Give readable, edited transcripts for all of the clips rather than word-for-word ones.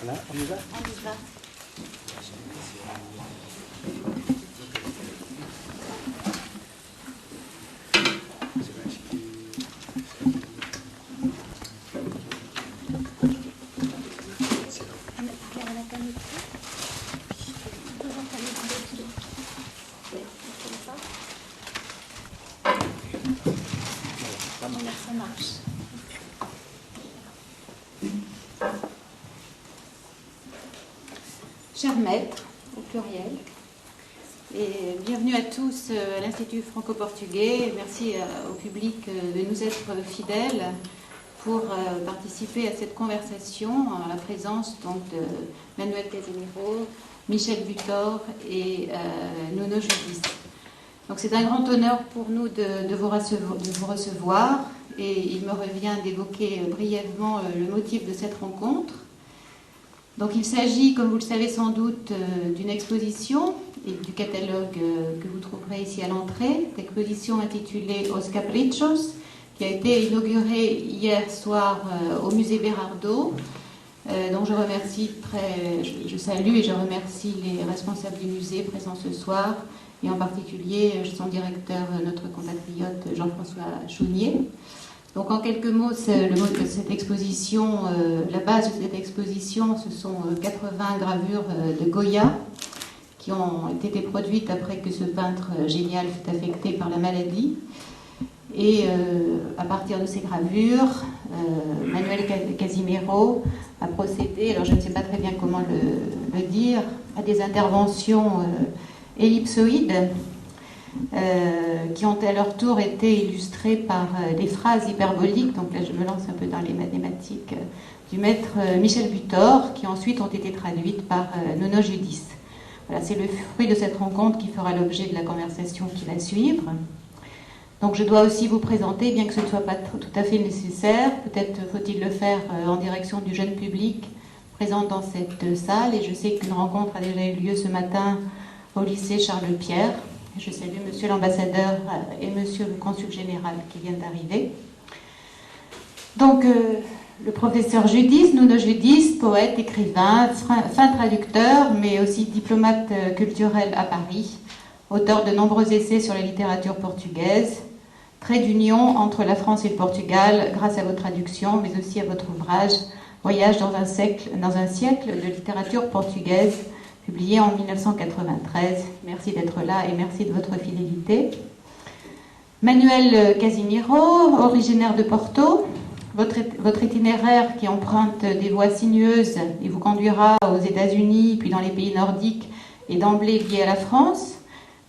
Voilà, on y va? On y va. Ça marche. Chers maîtres, au pluriel, et bienvenue à tous à l'Institut franco-portugais. Merci au public de nous être fidèles pour participer à cette conversation en la présence donc, de Manuel Casimiro, Michel Butor et Nuno Judice. Donc c'est un grand honneur pour nous de vous recevoir et il me revient d'évoquer brièvement le motif de cette rencontre. Donc il s'agit, comme vous le savez sans doute, d'une exposition et du catalogue que vous trouverez ici à l'entrée, l'exposition intitulée Os Caprichos, qui a été inaugurée hier soir au musée Berardo, dont je salue et je remercie les responsables du musée présents ce soir, et en particulier son directeur, notre compatriote Jean-François Chounier. Donc en quelques mots, cette exposition, la base de cette exposition, ce sont 80 gravures de Goya qui ont été produites après que ce peintre génial fut affecté par la maladie. Et à partir de ces gravures, Manuel Casimiro a procédé, alors je ne sais pas très bien comment le dire, à des interventions ellipsoïdes qui ont à leur tour été illustrées par des phrases hyperboliques, donc là je me lance un peu dans les mathématiques, du maître Michel Butor, qui ensuite ont été traduites par Nuno Judice. Voilà, c'est le fruit de cette rencontre qui fera l'objet de la conversation qui va suivre. Donc je dois aussi vous présenter, bien que ce ne soit pas tout à fait nécessaire, peut-être faut-il le faire en direction du jeune public présent dans cette salle, et je sais qu'une rencontre a déjà eu lieu ce matin au lycée Charles-Pierre. Je salue monsieur l'ambassadeur et monsieur le consul général qui viennent d'arriver. Donc, le professeur Judice, Nuno Judice, poète, écrivain, fin traducteur, mais aussi diplomate culturel à Paris, auteur de nombreux essais sur la littérature portugaise, trait d'union entre la France et le Portugal grâce à vos traductions, mais aussi à votre ouvrage Voyage dans un siècle de littérature portugaise, publié en 1993. Merci d'être là et merci de votre fidélité. Manuel Casimiro, originaire de Porto, votre itinéraire qui emprunte des voies sinueuses et vous conduira aux États-Unis puis dans les pays nordiques est d'emblée lié à la France,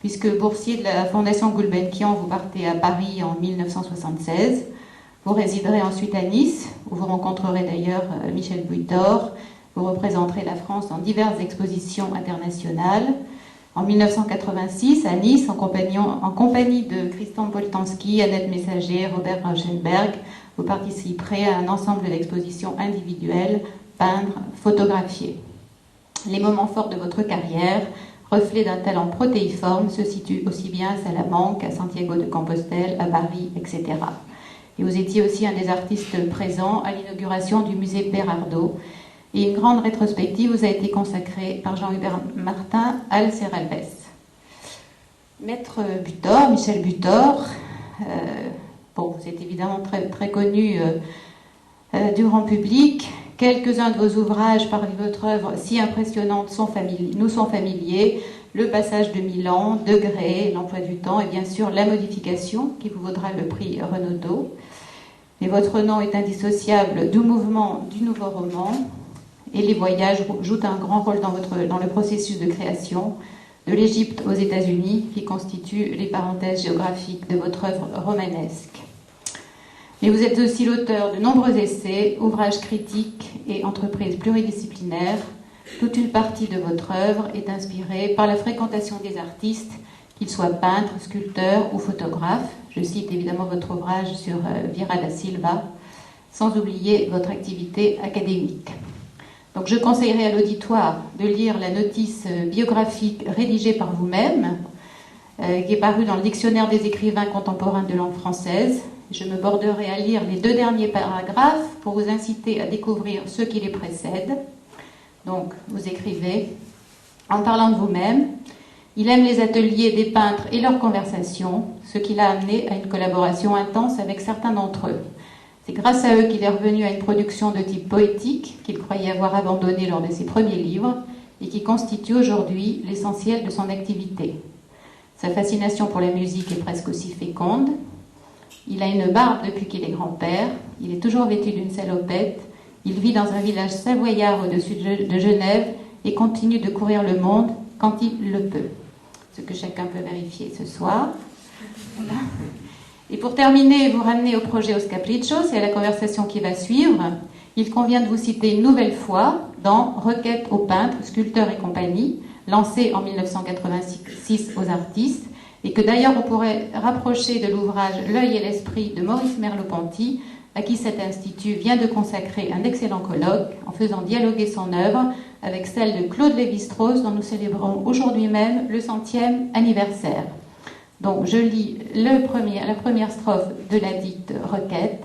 puisque boursier de la Fondation Gulbenkian, vous partez à Paris en 1976. Vous résiderez ensuite à Nice, où vous rencontrerez d'ailleurs Michel Butor. Vous représenterez la France dans diverses expositions internationales. En 1986, à Nice, en compagnie de Christian Boltanski, Annette Messager, Robert Rauschenberg, vous participerez à un ensemble d'expositions individuelles, peindre, photographier. Les moments forts de votre carrière, reflets d'un talent protéiforme, se situent aussi bien à Salamanque, à Santiago de Compostelle, à Paris, etc. Et vous étiez aussi un des artistes présents à l'inauguration du musée Berardo. Et une grande rétrospective vous a été consacrée par Jean-Hubert Martin à la Serralbes. Maître Butor, Michel Butor, vous êtes évidemment très, très connu du grand public. Quelques-uns de vos ouvrages parmi votre œuvre si impressionnante nous sont familiers. Le passage de Milan, Degré, l'emploi du temps et bien sûr la modification qui vous vaudra le prix Renaudot. Mais votre nom est indissociable du mouvement du nouveau roman. Et les voyages jouent un grand rôle dans le processus de création, de l'Égypte aux États-Unis, qui constituent les parenthèses géographiques de votre œuvre romanesque. Mais vous êtes aussi l'auteur de nombreux essais, ouvrages critiques et entreprises pluridisciplinaires. Toute une partie de votre œuvre est inspirée par la fréquentation des artistes, qu'ils soient peintres, sculpteurs ou photographes. Je cite évidemment votre ouvrage sur Vieira da Silva, sans oublier votre activité académique. Donc je conseillerais à l'auditoire de lire la notice biographique rédigée par vous-même, qui est parue dans le Dictionnaire des écrivains contemporains de langue française. Je me borderai à lire les 2 derniers paragraphes pour vous inciter à découvrir ceux qui les précèdent. Donc, vous écrivez, en parlant de vous-même, il aime les ateliers des peintres et leurs conversations, ce qui l'a amené à une collaboration intense avec certains d'entre eux. C'est grâce à eux qu'il est revenu à une production de type poétique qu'il croyait avoir abandonnée lors de ses premiers livres et qui constitue aujourd'hui l'essentiel de son activité. Sa fascination pour la musique est presque aussi féconde. Il a une barbe depuis qu'il est grand-père, il est toujours vêtu d'une salopette, il vit dans un village savoyard au-dessus de Genève et continue de courir le monde quand il le peut. Ce que chacun peut vérifier ce soir. Voilà. Et pour terminer et vous ramener au projet Os Caprichos et à la conversation qui va suivre, il convient de vous citer une nouvelle fois dans Requête aux peintres, sculpteurs et compagnie, lancé en 1986 aux artistes, et que d'ailleurs on pourrait rapprocher de l'ouvrage L'œil et l'esprit de Maurice Merleau-Ponty, à qui cet institut vient de consacrer un excellent colloque en faisant dialoguer son œuvre avec celle de Claude Lévi-Strauss, dont nous célébrons aujourd'hui même le 100e anniversaire. Donc je lis la première strophe de la dite requête.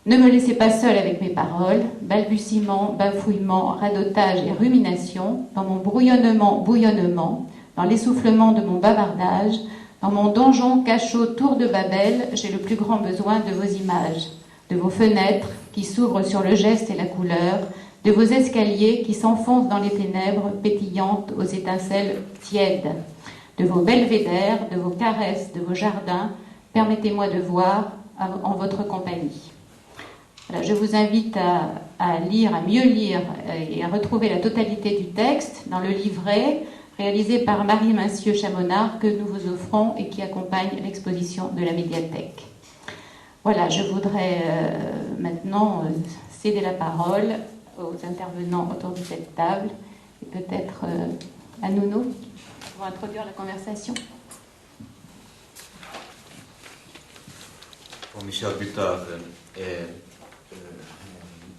Ne me laissez pas seul avec mes paroles, balbutiements, bafouillements, radotage et rumination, dans mon bouillonnement, dans l'essoufflement de mon bavardage, dans mon donjon cachot tour de Babel, j'ai le plus grand besoin de vos images, de vos fenêtres qui s'ouvrent sur le geste et la couleur, de vos escaliers qui s'enfoncent dans les ténèbres pétillantes aux étincelles tièdes, de vos belvédères, de vos caresses, de vos jardins, permettez-moi de voir en votre compagnie. Voilà, je vous invite à lire, à mieux lire et à retrouver la totalité du texte dans le livret réalisé par Marie Mincieux-Chamonard que nous vous offrons et qui accompagne l'exposition de la médiathèque. Voilà, je voudrais maintenant céder la parole aux intervenants autour de cette table et peut-être à Nuno pour introduire la conversation. Bon, Michel Butor est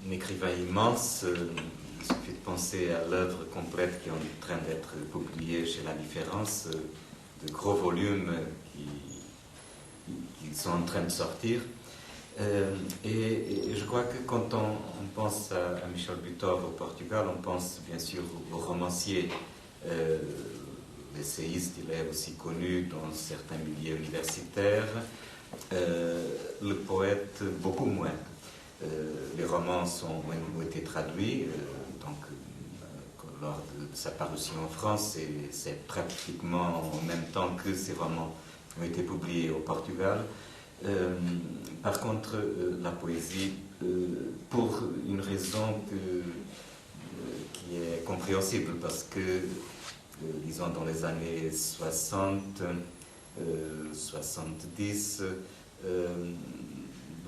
un écrivain immense. Il suffit de penser à l'œuvre complète qui est en train d'être publiée chez La Différence, de gros volumes qui sont en train de sortir. Et je crois que quand on pense à Michel Butor au Portugal, on pense bien sûr au romancier. L'essayiste, il est aussi connu dans certains milieux universitaires. Le poète, beaucoup moins. Les romans ont été traduits, lors de sa parution en France, c'est pratiquement en même temps que ces romans ont été publiés au Portugal. Par contre, la poésie, pour une raison qui est compréhensible, parce que, disons, dans les années 60, 70,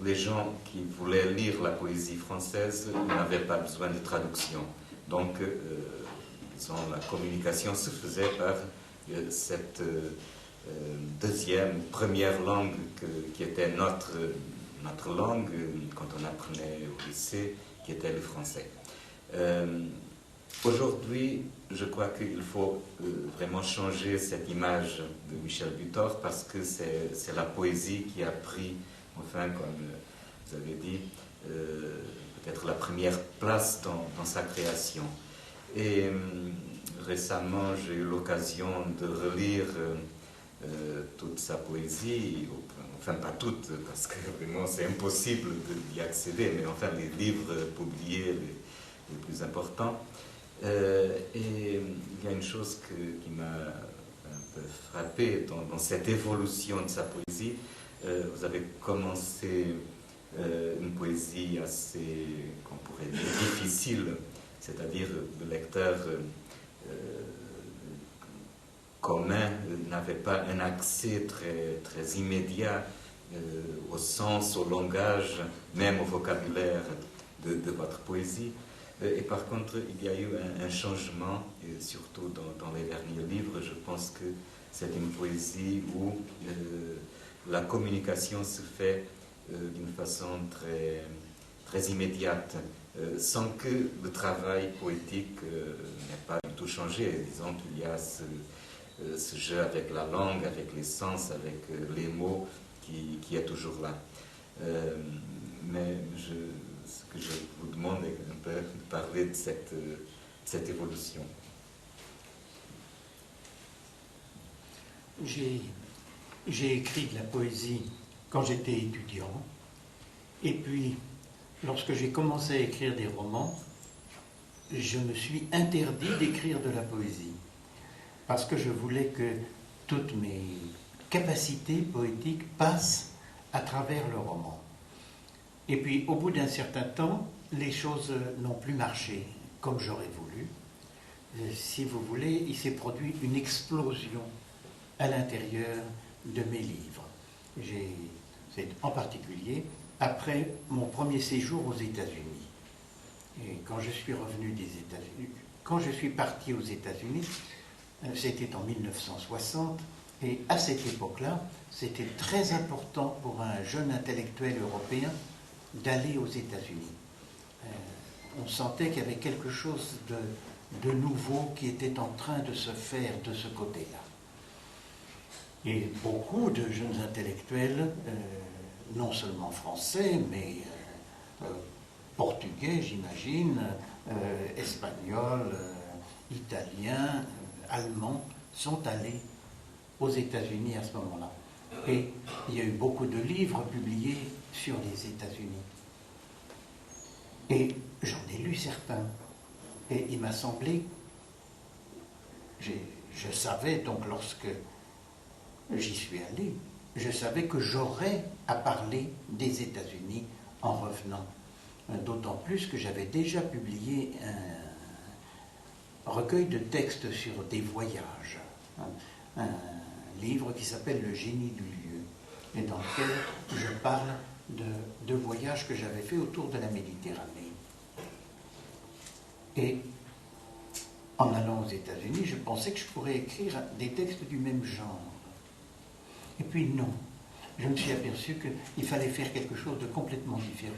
les gens qui voulaient lire la poésie française n'avaient pas besoin de traduction. Donc, disons, la communication se faisait par cette première langue qui était notre langue quand on apprenait au lycée, qui était le français. Aujourd'hui, je crois qu'il faut vraiment changer cette image de Michel Butor parce que c'est la poésie qui a pris, enfin, comme vous avez dit, peut-être la première place dans sa création. Et récemment, j'ai eu l'occasion de relire toute sa poésie, enfin pas toute, parce que vraiment c'est impossible d'y accéder, mais enfin les livres publiés les plus importants. Et il y a une chose qui m'a un peu frappé dans cette évolution de sa poésie. Vous avez commencé une poésie assez, qu'on pourrait dire, difficile, c'est-à-dire le lecteur commun n'avait pas un accès très immédiat au sens, au langage, même au vocabulaire de votre poésie. Et par contre, il y a eu un changement, et surtout dans les derniers livres. Je pense que c'est une poésie où la communication se fait d'une façon très immédiate, sans que le travail poétique n'ait pas du tout changé. Disons qu'il y a ce jeu avec la langue, avec les sens, avec les mots qui est toujours là. Mais ce que je vous demande est un peu de parler de cette cette évolution? J'ai écrit de la poésie quand j'étais étudiant, et puis lorsque j'ai commencé à écrire des romans, je me suis interdit d'écrire de la poésie, parce que je voulais que toutes mes capacités poétiques passent à travers le roman. Et puis au bout d'un certain temps, les choses n'ont plus marché comme j'aurais voulu. Si vous voulez, il s'est produit une explosion à l'intérieur de mes livres. C'est en particulier après mon premier séjour aux États-Unis. Et quand je suis revenu des États-Unis, quand je suis parti aux États-Unis, c'était en 1960, et à cette époque-là, c'était très important pour un jeune intellectuel européen d'aller aux États-Unis. On sentait qu'il y avait quelque chose de nouveau qui était en train de se faire de ce côté-là. Et beaucoup de jeunes intellectuels, non seulement français, mais portugais, j'imagine, espagnols, italiens, allemands, sont allés aux États-Unis à ce moment-là. Et il y a eu beaucoup de livres publiés sur les États-Unis. Et j'en ai lu certains. Et il m'a semblé, je savais donc lorsque j'y suis allé, je savais que j'aurais à parler des États-Unis en revenant. D'autant plus que j'avais déjà publié un recueil de textes sur des voyages, un livre qui s'appelle Le génie du lieu, et dans lequel je parle de voyages que j'avais fait autour de la Méditerranée. Et en allant aux États-Unis, je pensais que je pourrais écrire des textes du même genre. Et puis non, je me suis aperçu qu'il fallait faire quelque chose de complètement différent,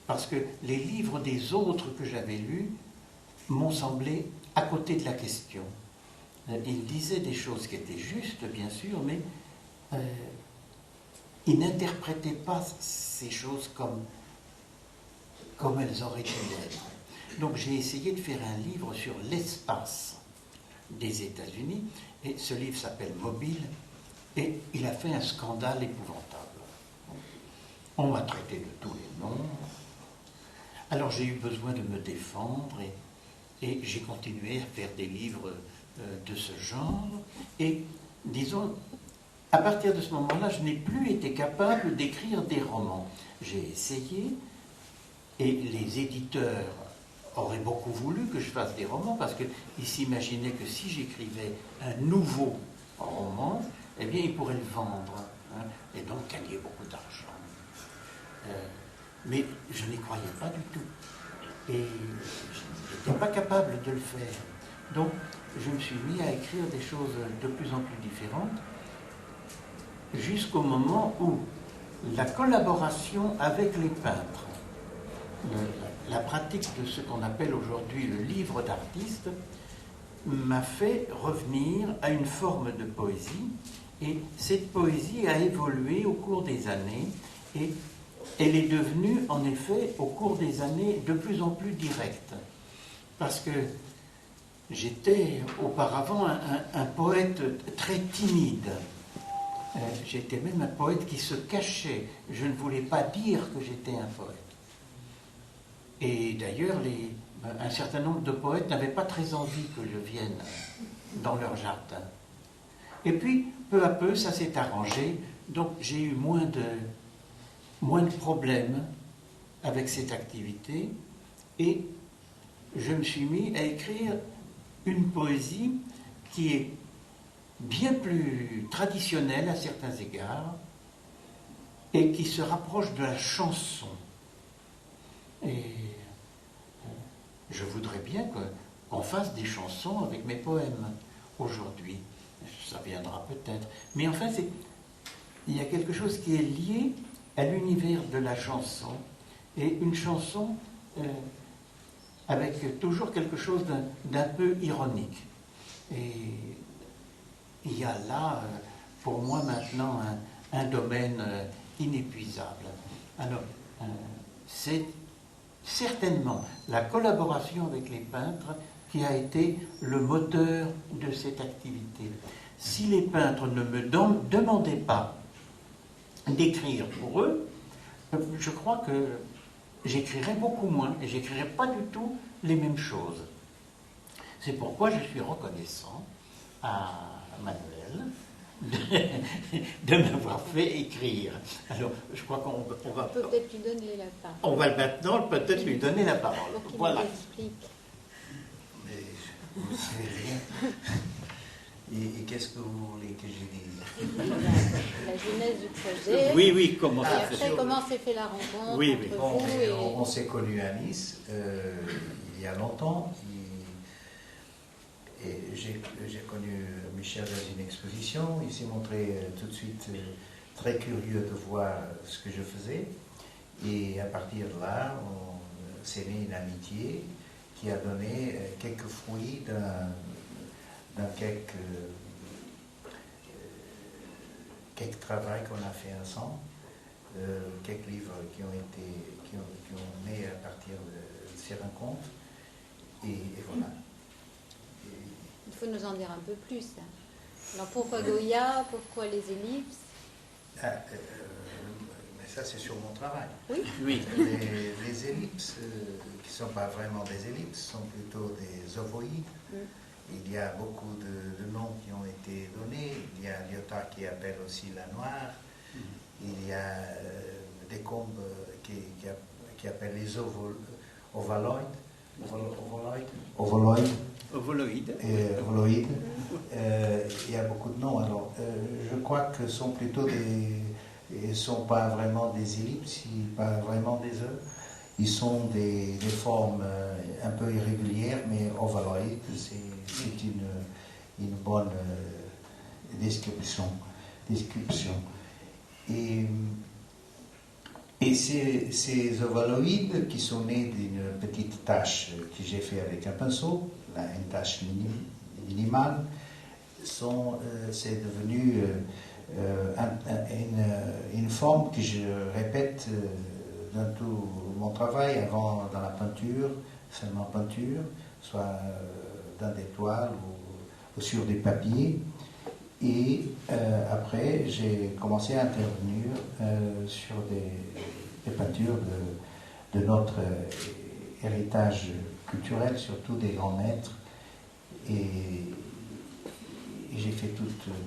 parce que les livres des autres que j'avais lus m'ont semblé à côté de la question. Ils disaient des choses qui étaient justes, bien sûr, mais ils n'interprétaient pas ces choses comme elles auraient dû l'être. Donc j'ai essayé de faire un livre sur l'espace des États-Unis, et ce livre s'appelle Mobile, et il a fait un scandale épouvantable. On m'a traité de tous les noms. Alors j'ai eu besoin de me défendre, et j'ai continué à faire des livres de ce genre. Et disons, à partir de ce moment-là, je n'ai plus été capable d'écrire des romans. J'ai essayé, et les éditeurs auraient beaucoup voulu que je fasse des romans, parce qu'ils s'imaginaient que si j'écrivais un nouveau roman, eh bien, ils pourraient le vendre, hein, et donc gagner beaucoup d'argent. Mais je n'y croyais pas du tout. Et je n'étais pas capable de le faire. Donc, je me suis mis à écrire des choses de plus en plus différentes, jusqu'au moment où la collaboration avec les peintres, la pratique de ce qu'on appelle aujourd'hui le livre d'artiste, m'a fait revenir à une forme de poésie, et cette poésie a évolué au cours des années, et elle est devenue en effet au cours des années de plus en plus directe, parce que j'étais auparavant un poète très timide. J'étais même un poète qui se cachait. Je ne voulais pas dire que j'étais un poète. Et d'ailleurs, un certain nombre de poètes n'avaient pas très envie que je vienne dans leur jardin. Et puis, peu à peu, ça s'est arrangé. Donc, j'ai eu moins de problèmes avec cette activité. Et je me suis mis à écrire une poésie qui est bien plus traditionnelle à certains égards et qui se rapproche de la chanson. Et je voudrais bien qu'on fasse des chansons avec mes poèmes aujourd'hui. Ça viendra peut-être. Mais enfin, il y a quelque chose qui est lié à l'univers de la chanson. Et une chanson avec toujours quelque chose d'un peu ironique. Et il y a là, pour moi maintenant, un domaine inépuisable. Alors, c'est certainement la collaboration avec les peintres qui a été le moteur de cette activité. Si les peintres ne me demandaient pas d'écrire pour eux, je crois que j'écrirais beaucoup moins et j'écrirais pas du tout les mêmes choses. C'est pourquoi je suis reconnaissant à Manuel de m'avoir fait écrire. Alors, je crois qu'on va... On peut peut-être lui donner la parole. On va maintenant peut-être lui donner la parole. Pour qu'il Voilà. nous explique. Mais vous ne savez rien. Et qu'est-ce que vous voulez que je dise? La genèse du projet. Oui, oui, comment Et ça après, fait? comment s'est fait la rencontre Oui, oui. entre Bon, vous et... on s'est connus à Nice il y a longtemps. Et j'ai connu Michel dans une exposition. Il s'est montré tout de suite très curieux de voir ce que je faisais. Et à partir de là, on s'est né une amitié qui a donné quelques fruits dans quelques travaux qu'on a fait ensemble, quelques livres qui ont né à partir de ces rencontres. Et voilà. Il faut nous en dire un peu plus. Alors pourquoi Goya? Pourquoi les ellipses? Mais ça, c'est sur mon travail. Oui. Oui. Les ellipses, qui ne sont pas vraiment des ellipses, sont plutôt des ovoïdes. Il y a beaucoup de noms qui ont été donnés. Il y a Lyotard qui appelle aussi la noire. Il y a Descombes qui appelle les ovaloïdes. Ovoloïde. Ovaloïdes. Il y a beaucoup de noms. Alors, je crois que ce sont plutôt ils ne sont pas vraiment des ellipses, pas vraiment des œufs. Ils sont des formes un peu irrégulières, mais ovaloïdes. C'est une bonne description. Et ces ovaloïdes qui sont nés d'une petite tache que j'ai fait avec un pinceau, une tache minimale, c'est devenu une forme que je répète dans tout mon travail, avant dans la peinture, seulement peinture, soit dans des toiles ou sur des papiers. Et après, j'ai commencé à intervenir sur des peintures de notre héritage culturel, surtout des grands maîtres. Et j'ai fait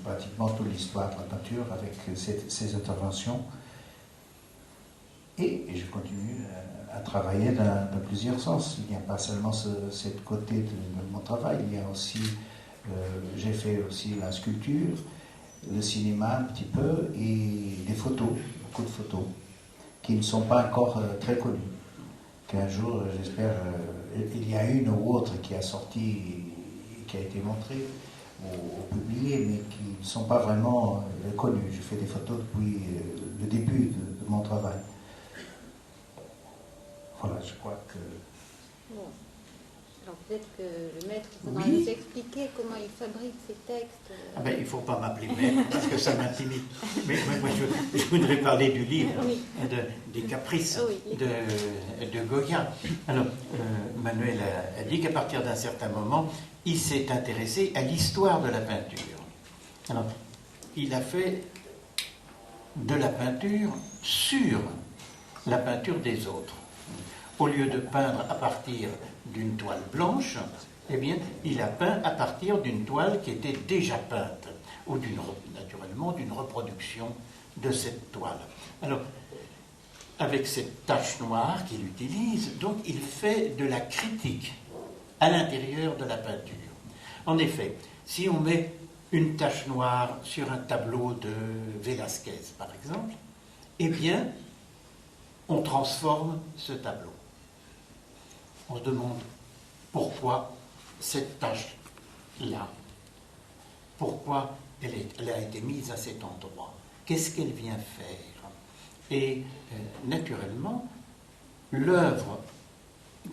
pratiquement toute l'histoire de la peinture avec ces interventions. Et je continue à travailler dans plusieurs sens. Il n'y a pas seulement ce côté de mon travail, il y a aussi, j'ai fait aussi la sculpture, le cinéma un petit peu, et des photos, beaucoup de photos, qui ne sont pas encore très connues. Qu'un jour, j'espère, il y a une ou autre qui a sorti, qui a été montrée ou publiée, mais qui ne sont pas vraiment connues. Je fais des photos depuis le début de mon travail. Voilà, je crois que... Bon. Alors peut-être que le maître faudra Oui. nous expliquer comment il fabrique ses textes. Ah ben, il ne faut pas m'appeler maître parce que ça m'intimide. Mais moi, je voudrais parler du livre, Oui. des caprices Oui. de Goya. Alors, Manuel a dit qu'à partir d'un certain moment, il s'est intéressé à l'histoire de la peinture. Alors, il a fait de la peinture sur la peinture des autres. Au lieu de peindre à partir d'une toile blanche, eh bien, il a peint à partir d'une toile qui était déjà peinte, ou naturellement d'une reproduction de cette toile. Alors, avec cette tache noire qu'il utilise, donc il fait de la critique à l'intérieur de la peinture. En effet, si on met une tache noire sur un tableau de Velázquez, par exemple, eh bien, on transforme ce tableau. On se demande pourquoi cette tache-là, pourquoi elle a été mise à cet endroit, qu'est-ce qu'elle vient faire. Et naturellement, l'œuvre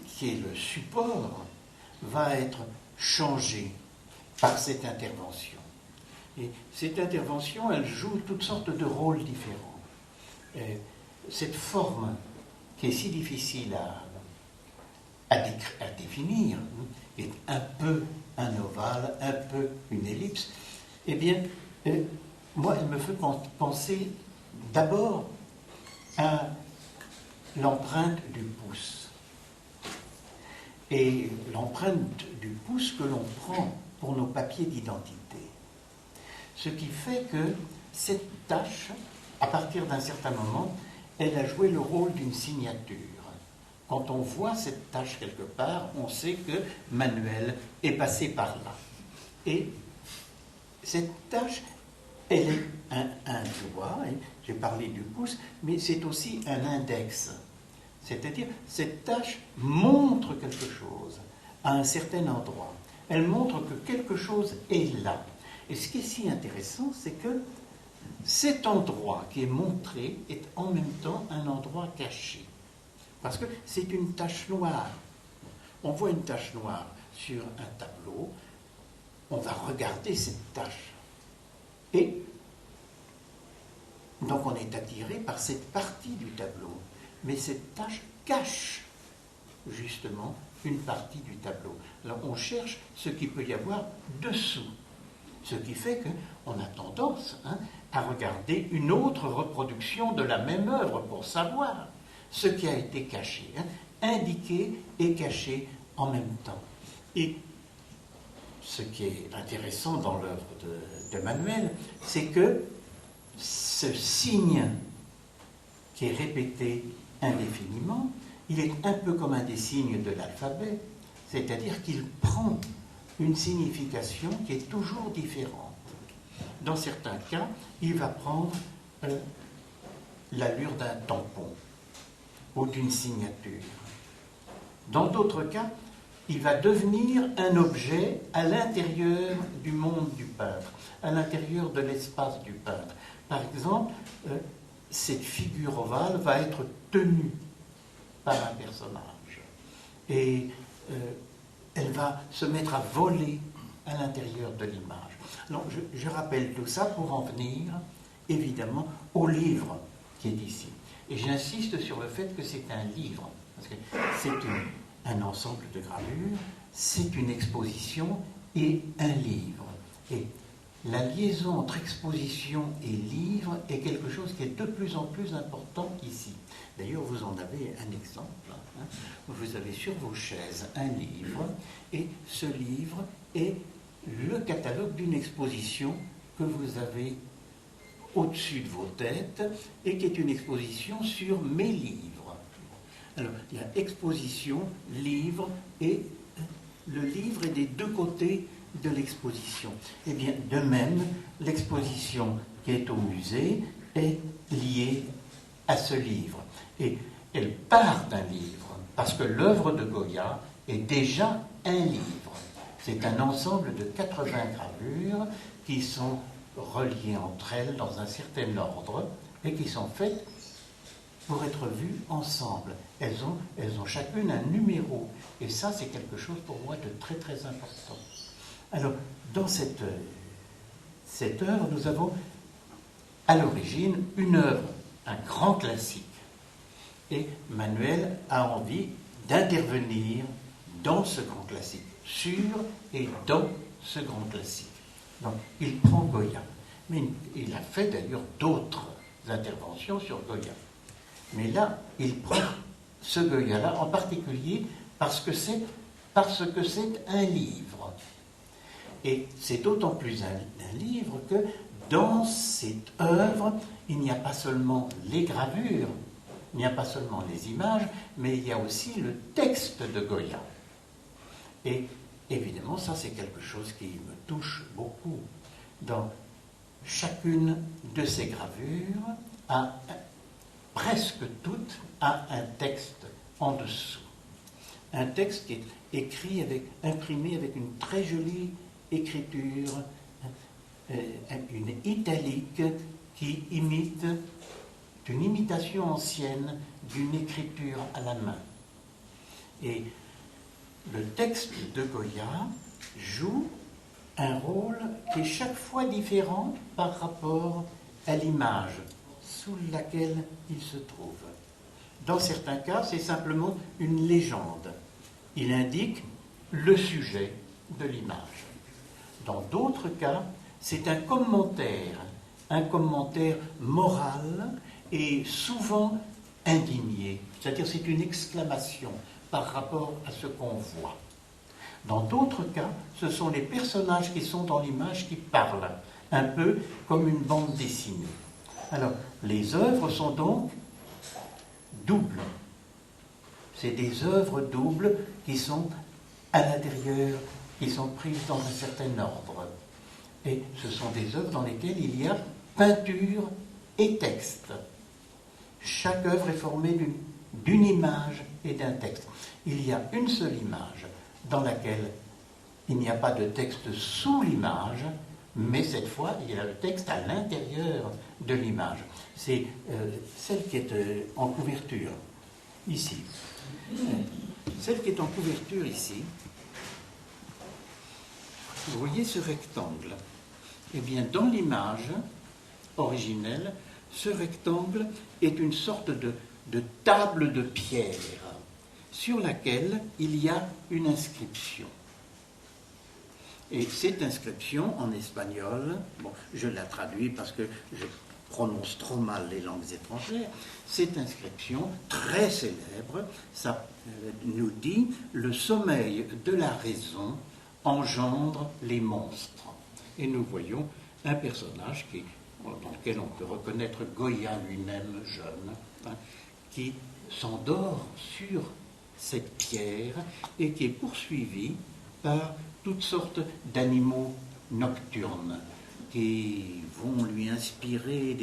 qui est le support va être changée par cette intervention. Et cette intervention, elle joue toutes sortes de rôles différents. Cette forme qui est si difficile à à définir, est un peu un ovale, un peu une ellipse, eh bien, moi, elle me fait penser d'abord à l'empreinte du pouce. Et l'empreinte du pouce que l'on prend pour nos papiers d'identité. Ce qui fait que cette tâche, à partir d'un certain moment, elle a joué le rôle d'une signature. Quand on voit cette tâche quelque part, on sait que Manuel est passé par là. Et cette tâche, elle est un doigt, j'ai parlé du pouce, mais c'est aussi un index. C'est-à-dire, cette tâche montre quelque chose à un certain endroit. Elle montre que quelque chose est là. Et ce qui est si intéressant, c'est que cet endroit qui est montré est en même temps un endroit caché. Parce que c'est une tache noire. On voit une tache noire sur un tableau, on va regarder cette tache. Et donc on est attiré par cette partie du tableau. Mais cette tache cache justement une partie du tableau. Alors on cherche ce qu'il peut y avoir dessous. Ce qui fait qu'on a tendance à regarder une autre reproduction de la même œuvre pour savoir ce qui a été caché, indiqué et caché en même temps. Et ce qui est intéressant dans l'œuvre de Manuel, c'est que ce signe qui est répété indéfiniment, il est un peu comme un des signes de l'alphabet, c'est-à-dire qu'il prend une signification qui est toujours différente. Dans certains cas, il va prendre l'allure d'un tampon ou d'une signature. Dans d'autres cas, il va devenir un objet à l'intérieur du monde du peintre, à l'intérieur de l'espace du peintre. Par exemple, cette figure ovale va être tenue par un personnage. Et elle va se mettre à voler à l'intérieur de l'image. Alors, je rappelle tout ça pour en venir, évidemment, au livre qui est ici. Et j'insiste sur le fait que c'est un livre, parce que c'est un ensemble de gravures, c'est une exposition et un livre. Et la liaison entre exposition et livre est quelque chose qui est de plus en plus important ici. D'ailleurs, vous en avez un exemple. Vous avez sur vos chaises un livre, et ce livre est le catalogue d'une exposition que vous avez au-dessus de vos têtes, et qui est une exposition sur mes livres. Alors, il y a exposition, livre, et le livre est des deux côtés de l'exposition. Eh bien, de même, l'exposition qui est au musée est liée à ce livre. Et elle part d'un livre, parce que l'œuvre de Goya est déjà un livre. C'est un ensemble de 80 gravures qui sont reliées entre elles dans un certain ordre et qui sont faites pour être vues ensemble. Elles ont chacune un numéro. Et ça, c'est quelque chose pour moi de très très important. Alors, dans cette œuvre, nous avons à l'origine une œuvre, un grand classique. Et Manuel a envie d'intervenir dans ce grand classique, sur et dans ce grand classique. Donc, il prend Goya. Mais il a fait d'ailleurs d'autres interventions sur Goya. Mais là, il prend ce Goya-là en particulier parce que c'est un livre. Et c'est d'autant plus un livre que dans cette œuvre, il n'y a pas seulement les gravures, il n'y a pas seulement les images, mais il y a aussi le texte de Goya. Et évidemment, ça c'est quelque chose qui me touche beaucoup. Dans chacune de ces gravures, presque toutes, a un texte en dessous. Un texte qui est écrit imprimé avec une très jolie écriture, une italique qui imite une imitation ancienne d'une écriture à la main. Et le texte de Goya joue un rôle qui est chaque fois différent par rapport à l'image sous laquelle il se trouve. Dans certains cas, c'est simplement une légende. il indique le sujet de l'image. Dans d'autres cas, c'est un commentaire moral et souvent indigné, c'est-à-dire c'est une exclamation par rapport à ce qu'on voit. Dans d'autres cas, ce sont les personnages qui sont dans l'image qui parlent, un peu comme une bande dessinée. Alors, les œuvres sont donc doubles. C'est des œuvres doubles qui sont à l'intérieur, qui sont prises dans un certain ordre. Et ce sont des œuvres dans lesquelles il y a peinture et texte. Chaque œuvre est formée d'une image et d'un texte. Il y a une seule image dans laquelle il n'y a pas de texte sous l'image, mais cette fois, il y a le texte à l'intérieur de l'image. C'est celle qui est en couverture, ici. Celle qui est en couverture ici, vous voyez ce rectangle. Eh bien, dans l'image originelle, ce rectangle est une sorte de table de pierre sur laquelle il y a une inscription. Et cette inscription en espagnol, bon, je la traduis parce que je prononce trop mal les langues étrangères, cette inscription très célèbre, ça nous dit « Le sommeil de la raison engendre les monstres ». Et nous voyons un personnage dans lequel on peut reconnaître Goya lui-même, jeune, qui s'endort sur cette pierre et qui est poursuivi par toutes sortes d'animaux nocturnes qui vont lui inspirer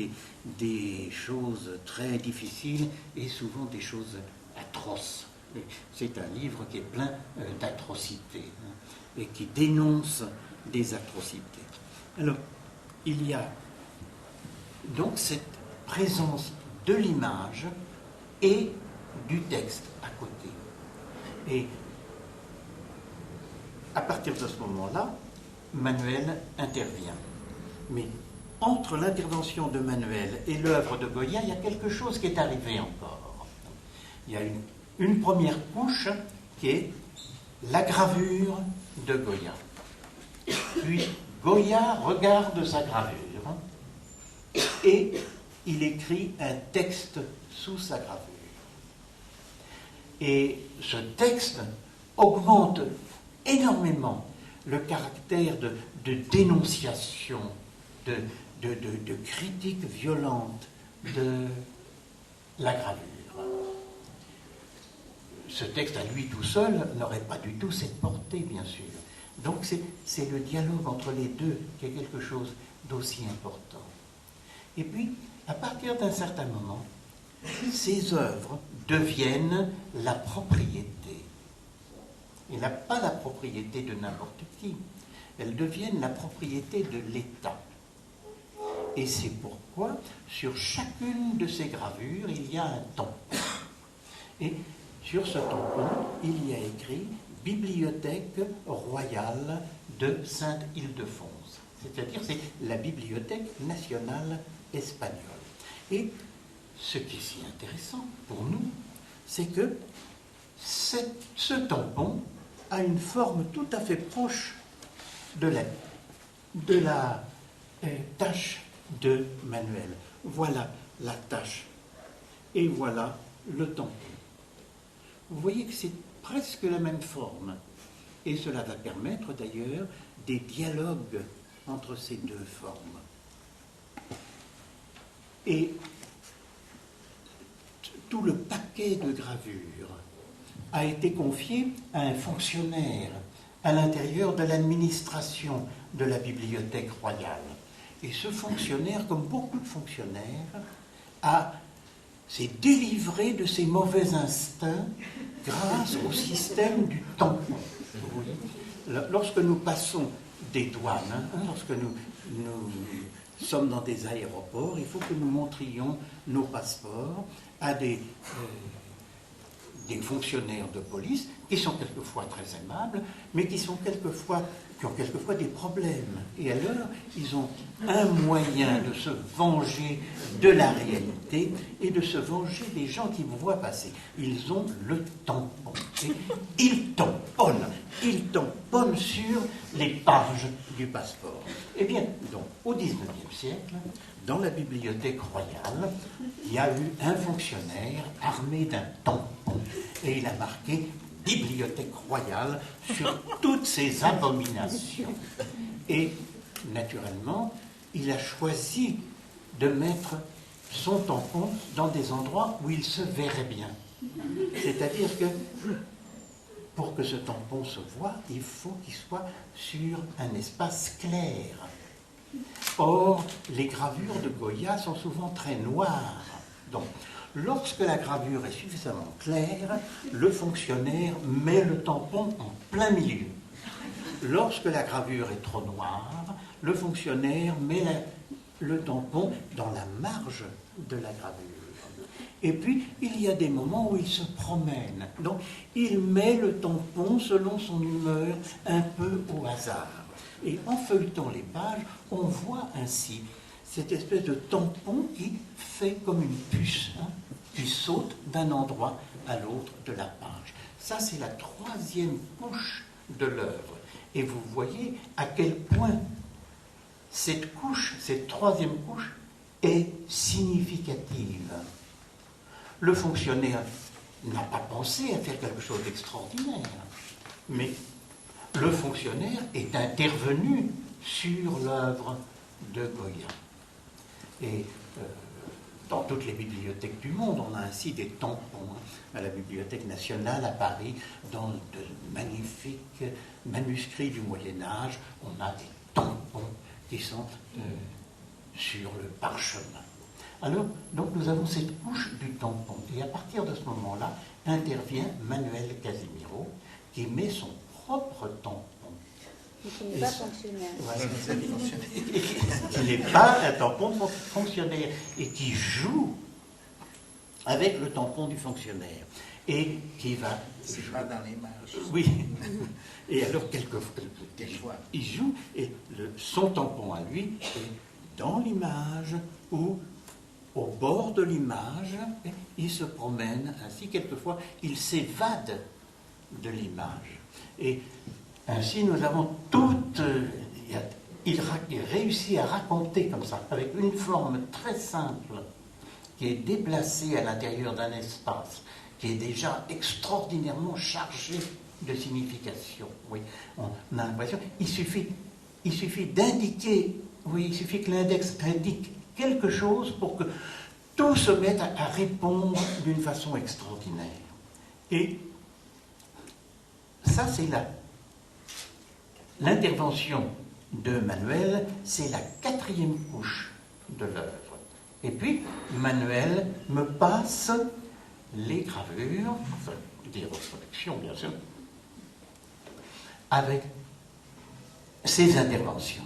des choses très difficiles et souvent des choses atroces. C'est un livre qui est plein d'atrocités et qui dénonce des atrocités. Alors, il y a donc cette présence de l'image et du texte à côté. Et à partir de ce moment-là, Manuel intervient. Mais entre l'intervention de Manuel et l'œuvre de Goya, il y a quelque chose qui est arrivé encore. Il y a une première couche qui est la gravure de Goya. Puis Goya regarde sa gravure et il écrit un texte sous sa gravure. Et ce texte augmente énormément le caractère de dénonciation, de critique violente de la gravure. Ce texte à lui tout seul n'aurait pas du tout cette portée, bien sûr. Donc c'est le dialogue entre les deux qui est quelque chose d'aussi important. Et puis, à partir d'un certain moment, ces œuvres deviennent la propriété. Et pas la propriété de n'importe qui. Elles deviennent la propriété de l'État. Et c'est pourquoi, sur chacune de ces gravures, il y a un tampon. Et sur ce tampon, il y a écrit « Bibliothèque royale de Sainte-Ildefonse ». C'est-à-dire, c'est la Bibliothèque nationale espagnole. Et ce qui est si intéressant pour nous, c'est que ce tampon a une forme tout à fait proche de la tache de Manuel. Voilà la tache et voilà le tampon. Vous voyez que c'est presque la même forme. Et cela va permettre d'ailleurs des dialogues entre ces deux formes. Et tout le paquet de gravures a été confié à un fonctionnaire à l'intérieur de l'administration de la Bibliothèque royale. Et ce fonctionnaire, comme beaucoup de fonctionnaires, s'est délivré de ses mauvais instincts grâce au système du tampon. Lorsque nous passons des douanes, lorsque nous sommes dans des aéroports, il faut que nous montrions nos passeports à des des fonctionnaires de police qui sont quelquefois très aimables, mais qui ont quelquefois des problèmes. Et alors, ils ont un moyen de se venger de la réalité et de se venger des gens qui vous voient passer. Ils ont le tampon. Et ils tamponnent sur les pages du passeport. Eh bien, donc, au XIXe siècle, dans la bibliothèque royale, il y a eu un fonctionnaire armé d'un tampon et il a marqué « Bibliothèque royale » sur toutes ces abominations. Et, naturellement, il a choisi de mettre son tampon dans des endroits où il se verrait bien. C'est-à-dire que, pour que ce tampon se voie, il faut qu'il soit sur un espace clair. Or, les gravures de Goya sont souvent très noires. Donc, lorsque la gravure est suffisamment claire, le fonctionnaire met le tampon en plein milieu. Lorsque la gravure est trop noire, le fonctionnaire met le tampon dans la marge de la gravure. Et puis, il y a des moments où il se promène. Donc, il met le tampon selon son humeur, un peu au hasard. Et en feuilletant les pages, on voit ainsi cette espèce de tampon qui fait comme une puce, qui saute d'un endroit à l'autre de la page. Ça, c'est la troisième couche de l'œuvre. Et vous voyez à quel point cette couche, cette troisième couche, est significative. Le fonctionnaire n'a pas pensé à faire quelque chose d'extraordinaire, mais le fonctionnaire est intervenu sur l'œuvre de Goya. Et dans toutes les bibliothèques du monde, on a ainsi des tampons. À la Bibliothèque nationale à Paris, dans de magnifiques manuscrits du Moyen-Âge, on a des tampons qui sont sur le parchemin. Alors, donc nous avons cette couche du tampon. Et à partir de ce moment-là, intervient Manuel Casimiro, qui met son propre tampon. Et qui n'est pas fonctionnaire. Qui n'est pas un tampon fonctionnaire et qui joue avec le tampon du fonctionnaire. Et qui va... C'est pas dans l'image. Oui. Et alors, quelquefois, il joue et son tampon à lui est dans l'image ou au bord de l'image. Il se promène ainsi. Quelquefois, il s'évade de l'image. Et ainsi, nous avons toute... Il réussit à raconter comme ça, avec une forme très simple, qui est déplacée à l'intérieur d'un espace, qui est déjà extraordinairement chargé de signification. Oui, on a l'impression... Il suffit d'indiquer... Oui, il suffit que l'index indique quelque chose pour que tout se mette à répondre d'une façon extraordinaire. Et ça, c'est l'intervention de Manuel, c'est la quatrième couche de l'œuvre. Et puis, Manuel me passe les gravures, enfin, des reproductions, bien sûr, avec ses interventions.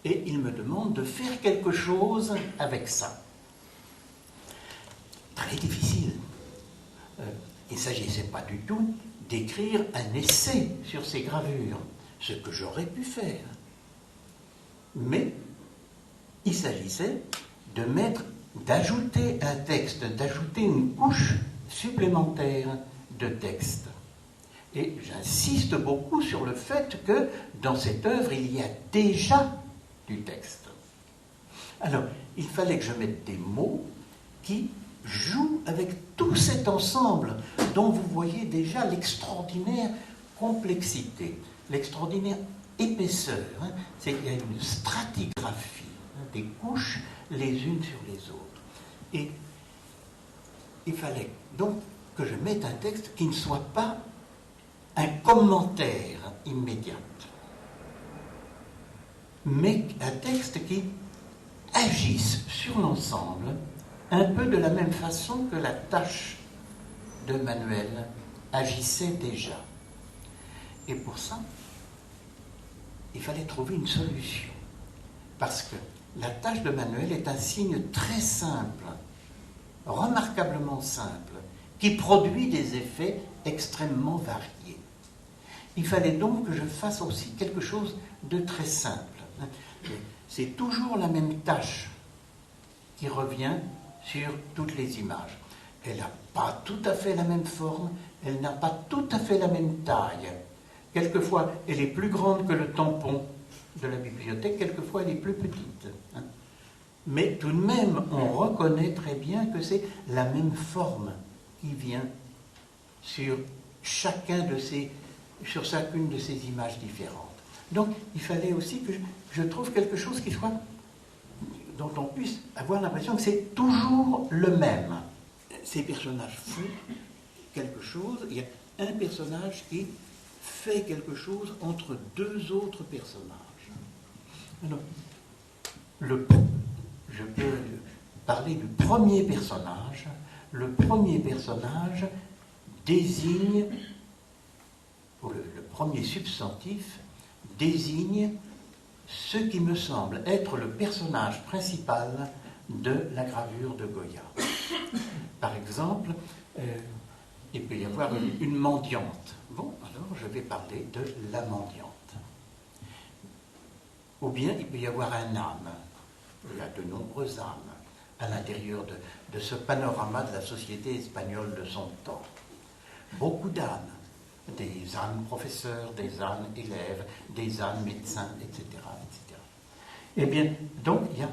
Et il me demande de faire quelque chose avec ça. Très difficile. Il ne s'agissait pas du tout d'écrire un essai sur ces gravures, ce que j'aurais pu faire. Mais il s'agissait d'ajouter un texte, d'ajouter une couche supplémentaire de texte. Et j'insiste beaucoup sur le fait que dans cette œuvre, il y a déjà du texte. Alors, il fallait que je mette des mots qui jouent avec tout cet ensemble dont vous voyez déjà l'extraordinaire complexité, l'extraordinaire épaisseur. C'est qu'il y a une stratigraphie, des couches les unes sur les autres. Et il fallait donc que je mette un texte qui ne soit pas un commentaire immédiat, mais un texte qui agisse sur l'ensemble un peu de la même façon que la tâche de Manuel agissait déjà. Et pour ça, il fallait trouver une solution. Parce que la tâche de Manuel est un signe très simple, remarquablement simple, qui produit des effets extrêmement variés. Il fallait donc que je fasse aussi quelque chose de très simple. C'est toujours la même tâche qui revient sur toutes les images. Elle n'a pas tout à fait la même forme, elle n'a pas tout à fait la même taille. Quelquefois, elle est plus grande que le tampon de la bibliothèque, quelquefois, elle est plus petite. Mais tout de même, on reconnaît très bien que c'est la même forme qui vient sur chacune de ces images différentes. Donc, il fallait aussi que je trouve quelque chose qui soit, dont on puisse avoir l'impression que c'est toujours le même. Ces personnages font quelque chose, il y a un personnage qui fait quelque chose entre deux autres personnages. Alors, je peux parler du premier personnage. Le premier personnage désigne, ou le premier substantif, désigne ce qui me semble être le personnage principal de la gravure de Goya. Par exemple, il peut y avoir une mendiante. Bon, alors je vais parler de la mendiante. Ou bien il peut y avoir un âme. Il y a de nombreuses âmes à l'intérieur de ce panorama de la société espagnole de son temps. Beaucoup d'âmes. Des ânes professeurs, des ânes élèves, des ânes médecins, etc., etc. Eh bien, donc, il y a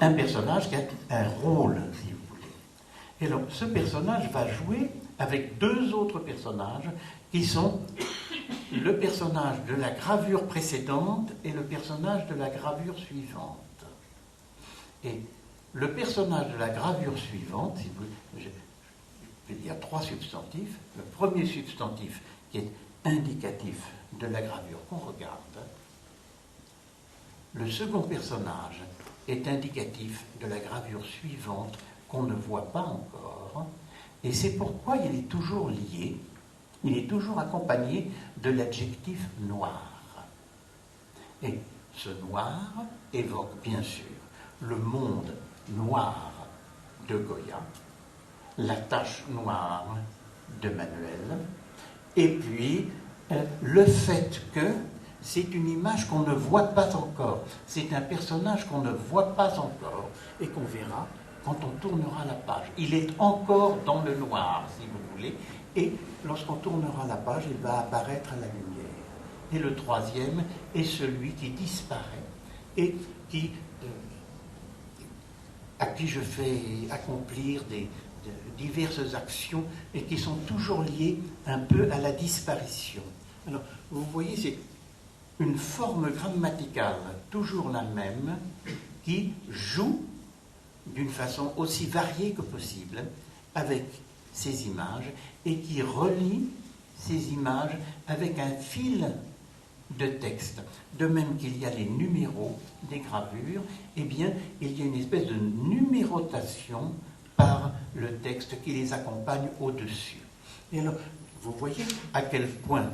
un personnage qui a un rôle, si vous voulez. Et donc, ce personnage va jouer avec deux autres personnages qui sont le personnage de la gravure précédente et le personnage de la gravure suivante. Et le personnage de la gravure suivante, si vous voulez, il y a trois substantifs. Le premier substantif qui est indicatif de la gravure qu'on regarde. Le second personnage est indicatif de la gravure suivante qu'on ne voit pas encore. Et c'est pourquoi il est toujours lié, il est toujours accompagné de l'adjectif noir. Et ce noir évoque bien sûr le monde noir de Goya, la tache noire de Manuel, et puis le fait que c'est une image qu'on ne voit pas encore, c'est un personnage qu'on ne voit pas encore, et qu'on verra quand on tournera la page. Il est encore dans le noir, si vous voulez, et lorsqu'on tournera la page, il va apparaître à la lumière. Et le troisième est celui qui disparaît, et à qui je fais accomplir diverses actions et qui sont toujours liées un peu à la disparition. Alors, vous voyez, c'est une forme grammaticale, toujours la même, qui joue d'une façon aussi variée que possible avec ces images et qui relie ces images avec un fil de texte. De même qu'il y a les numéros des gravures, eh bien, il y a une espèce de numérotation par le texte qui les accompagne au-dessus. Et alors, vous voyez à quel point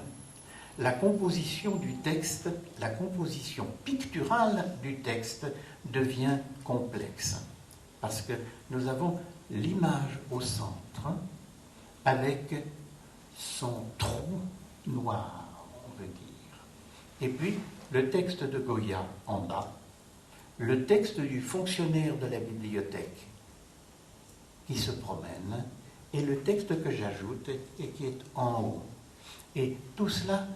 la composition du texte, la composition picturale du texte devient complexe. Parce que nous avons l'image au centre avec son trou noir, on veut dire. Et puis, le texte de Goya en bas, le texte du fonctionnaire de la bibliothèque qui se promène, et le texte que j'ajoute et qui est en haut. Et tout cela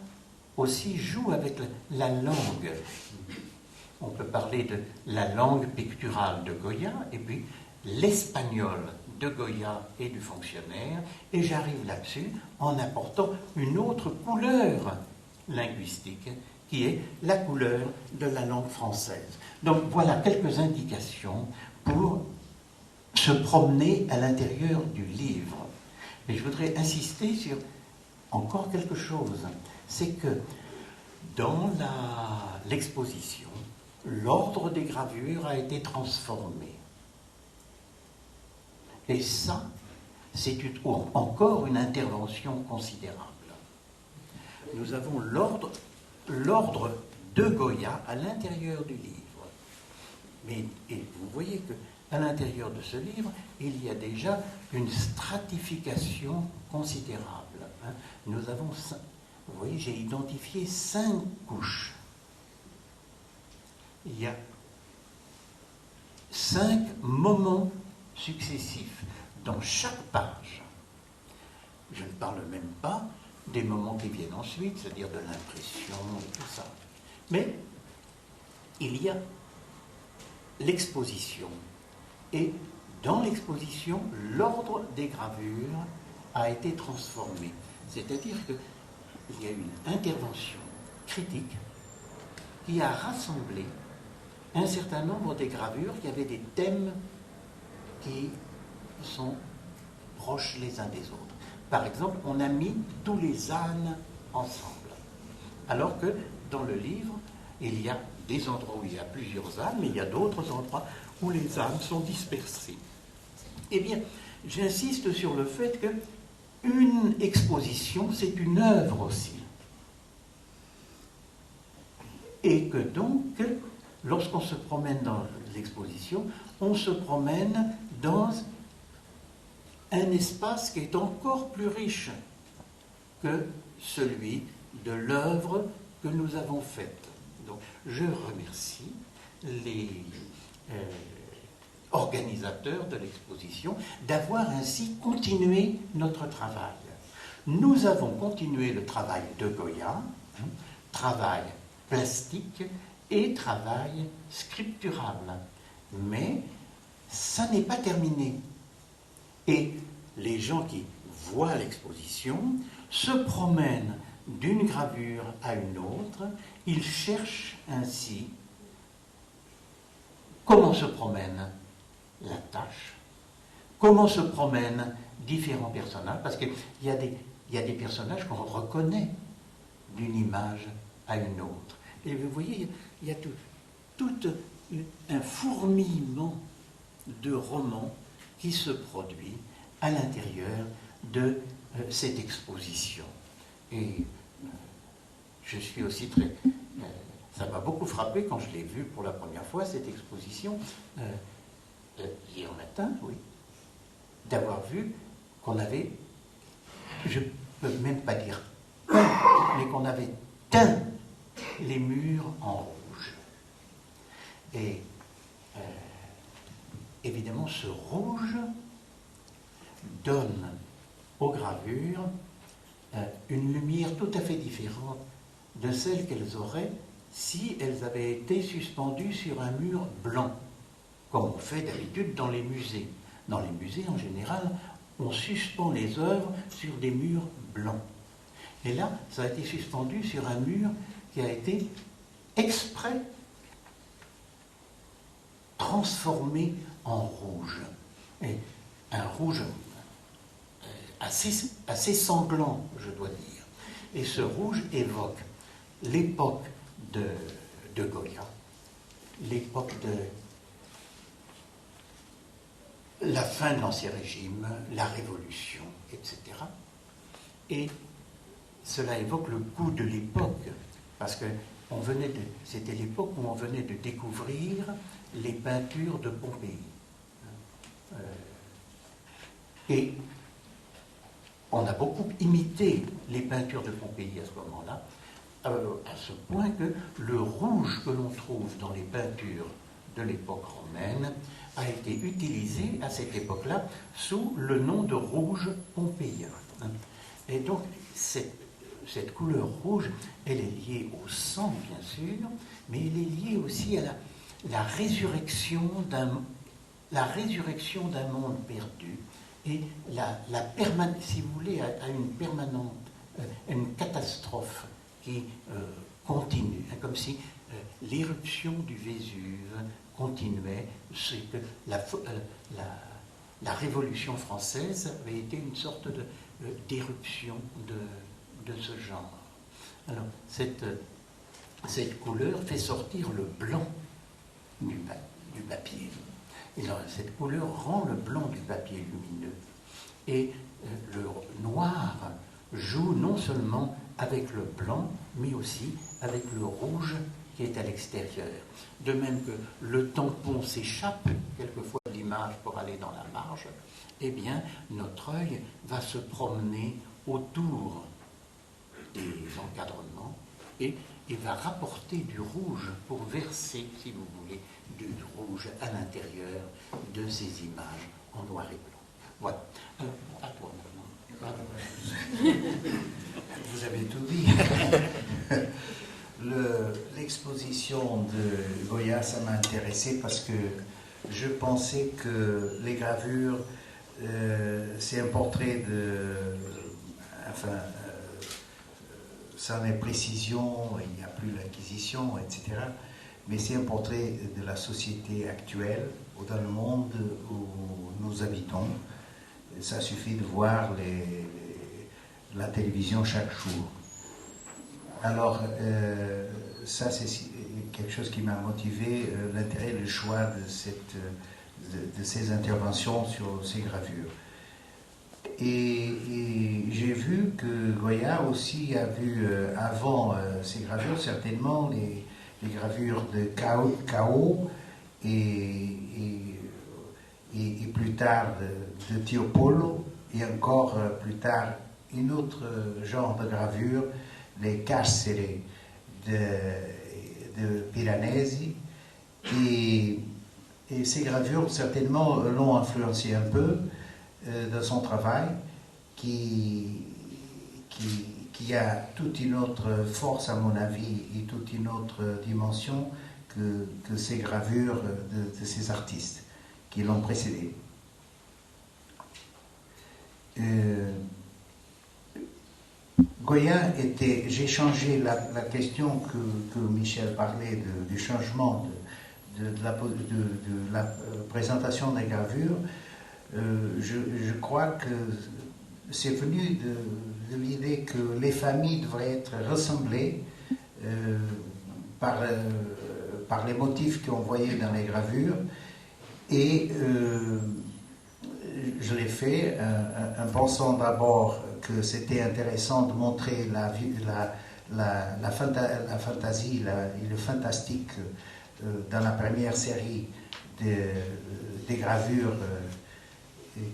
aussi joue avec la langue. On peut parler de la langue picturale de Goya, et puis l'espagnol de Goya et du fonctionnaire, et j'arrive là-dessus en apportant une autre couleur linguistique, qui est la couleur de la langue française. Donc voilà quelques indications pour se promener à l'intérieur du livre. Mais je voudrais insister sur encore quelque chose, c'est que dans l'exposition, l'ordre des gravures a été transformé. Et ça, c'est encore une intervention considérable. Nous avons l'ordre de Goya à l'intérieur du livre. Et vous voyez que à l'intérieur de ce livre, il y a déjà une stratification considérable. Nous avons, vous voyez, j'ai identifié 5 couches. Il y a 5 moments successifs dans chaque page. Je ne parle même pas des moments qui viennent ensuite, c'est-à-dire de l'impression et tout ça. Mais il y a l'exposition. Et dans l'exposition, l'ordre des gravures a été transformé. C'est-à-dire qu'il y a une intervention critique qui a rassemblé un certain nombre des gravures. Il y avait des thèmes qui sont proches les uns des autres. Par exemple, on a mis tous les ânes ensemble. Alors que dans le livre, il y a des endroits où il y a plusieurs ânes, mais il y a d'autres endroits où les ânes sont dispersés. Eh bien, j'insiste sur le fait qu'une exposition, c'est une œuvre aussi. Et que donc, lorsqu'on se promène dans l'exposition, on se promène dans un espace qui est encore plus riche que celui de l'œuvre que nous avons faite. Donc, je remercie les organisateurs de l'exposition d'avoir ainsi continué notre travail. Nous avons continué le travail de Goya, travail plastique et travail scripturable. Mais ça n'est pas terminé. Et les gens qui voient l'exposition se promènent d'une gravure à une autre, ils cherchent ainsi comment se promène la tâche, comment se promènent différents personnages, parce qu'il y a des personnages qu'on reconnaît d'une image à une autre. Et vous voyez, il y a tout un fourmillement de romans qui se produit à l'intérieur de cette exposition. Et je suis aussi très... ça m'a beaucoup frappé quand je l'ai vue pour la première fois, cette exposition, hier matin, oui, d'avoir vu qu'on avait, je ne peux même pas dire peint, mais qu'on avait teint les murs en rouge. Et évidemment, ce rouge donne aux gravures une lumière tout à fait différente de celle qu'elles auraient si elles avaient été suspendues sur un mur blanc, comme on fait d'habitude dans les musées. Dans les musées, en général, on suspend les œuvres sur des murs blancs. Et là, ça a été suspendu sur un mur qui a été exprès transformé en rouge. Et un rouge assez sanglant, je dois dire. Et ce rouge évoque l'époque de Goya, l'époque de la fin de l'Ancien Régime, la Révolution, etc. Et cela évoque le goût de l'époque, parce que c'était l'époque où on venait de découvrir les peintures de Pompéi. Et on a beaucoup imité les peintures de Pompéi à ce moment-là, à ce point que le rouge que l'on trouve dans les peintures de l'époque romaine a été utilisé à cette époque-là sous le nom de rouge pompéien. Et donc, cette couleur rouge, elle est liée au sang, bien sûr, mais elle est liée aussi à la résurrection d'un monde perdu et si vous voulez, à une permanente, une catastrophe qui continue, comme si l'éruption du Vésuve continuait. C'est que la Révolution française avait été une sorte d'éruption de ce genre. Alors, cette couleur fait sortir le blanc du papier. Et alors, cette couleur rend le blanc du papier lumineux. Et le noir joue non seulement avec le blanc, mais aussi avec le rouge qui est à l'extérieur. De même que le tampon s'échappe quelquefois de l'image images pour aller dans la marge, eh bien, notre œil va se promener autour des encadrements et il va rapporter du rouge pour verser, si vous voulez, du rouge à l'intérieur de ces images en noir et blanc. Voilà. À toi maintenant. Vous avez tout dit. L'exposition de Goya, ça m'a intéressé parce que je pensais que les gravures, c'est un portrait de... Enfin, sans les précisions, il n'y a plus l'inquisition, etc. Mais c'est un portrait de la société actuelle, dans le monde où nous habitons. Ça suffit de voir la télévision chaque jour. Alors, ça c'est quelque chose qui m'a motivé, l'intérêt, le choix de ces interventions sur ces gravures. Et j'ai vu que Goya aussi a vu avant ces gravures, certainement, les gravures de Cao et plus tard de Tiepolo, et encore plus tard un autre genre de gravure, les carcere de Piranesi. Et ces gravures, certainement, l'ont influencé un peu dans son travail, qui a toute une autre force, à mon avis, et toute une autre dimension que ces gravures de ces artistes qui l'ont précédé. Goya était, j'ai changé la question que Michel parlait du changement de la présentation des gravures. Je crois que c'est venu de l'idée que les familles devraient être ressemblées par les motifs qu'on voyait dans les gravures, et je l'ai fait en pensant d'abord que c'était intéressant de montrer la fantaisie et le fantastique dans la première série des gravures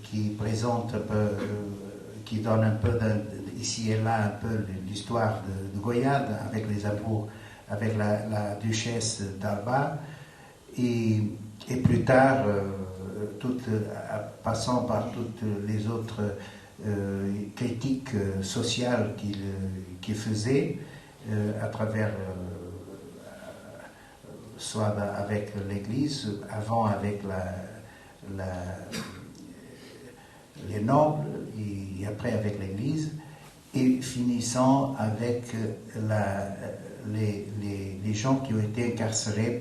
qui présentent un peu, qui donnent un peu ici et là un peu l'histoire de Goya avec les amours, avec la duchesse d'Alba, et plus tard, passant par toutes les autres critiques sociales qu'il faisait à travers soit avec l'Église, avant avec les nobles et après avec l'Église, et finissant avec les gens qui ont été incarcérés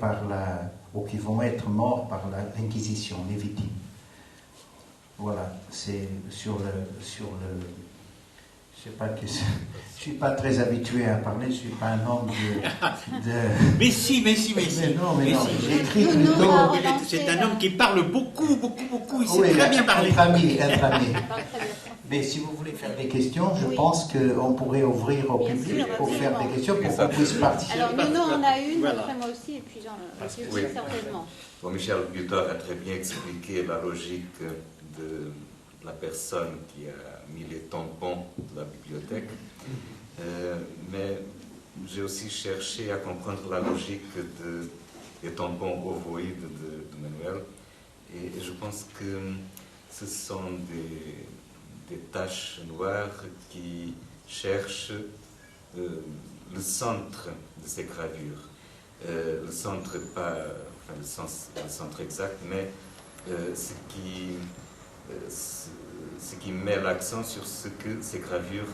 ou qui vont être morts par l'Inquisition, les victimes. Voilà, c'est sur le je sais pas que je suis pas très habitué à parler, je suis pas un homme de... Mais si. Non, j'écris plutôt... C'est un homme qui parle beaucoup, il sait oui, très bien parler. Entre amis. Mais si vous voulez faire des questions, je pense qu'on pourrait ouvrir au public pour faire des questions, pour qu'on puisse participer. Alors, nous, on a une, Voilà. après moi aussi, et puis Jean-Luc Oui. certainement. Bon, Michel Butor a très bien expliqué la logique de la personne qui a mis les tampons de la bibliothèque, mais j'ai aussi cherché à comprendre la logique des tampons ovoïdes de Manuel, et je pense que ce sont des taches noires qui cherchent le centre de ces gravures. Le centre, pas enfin, le centre exact, mais ce qui met l'accent sur ce que ces gravures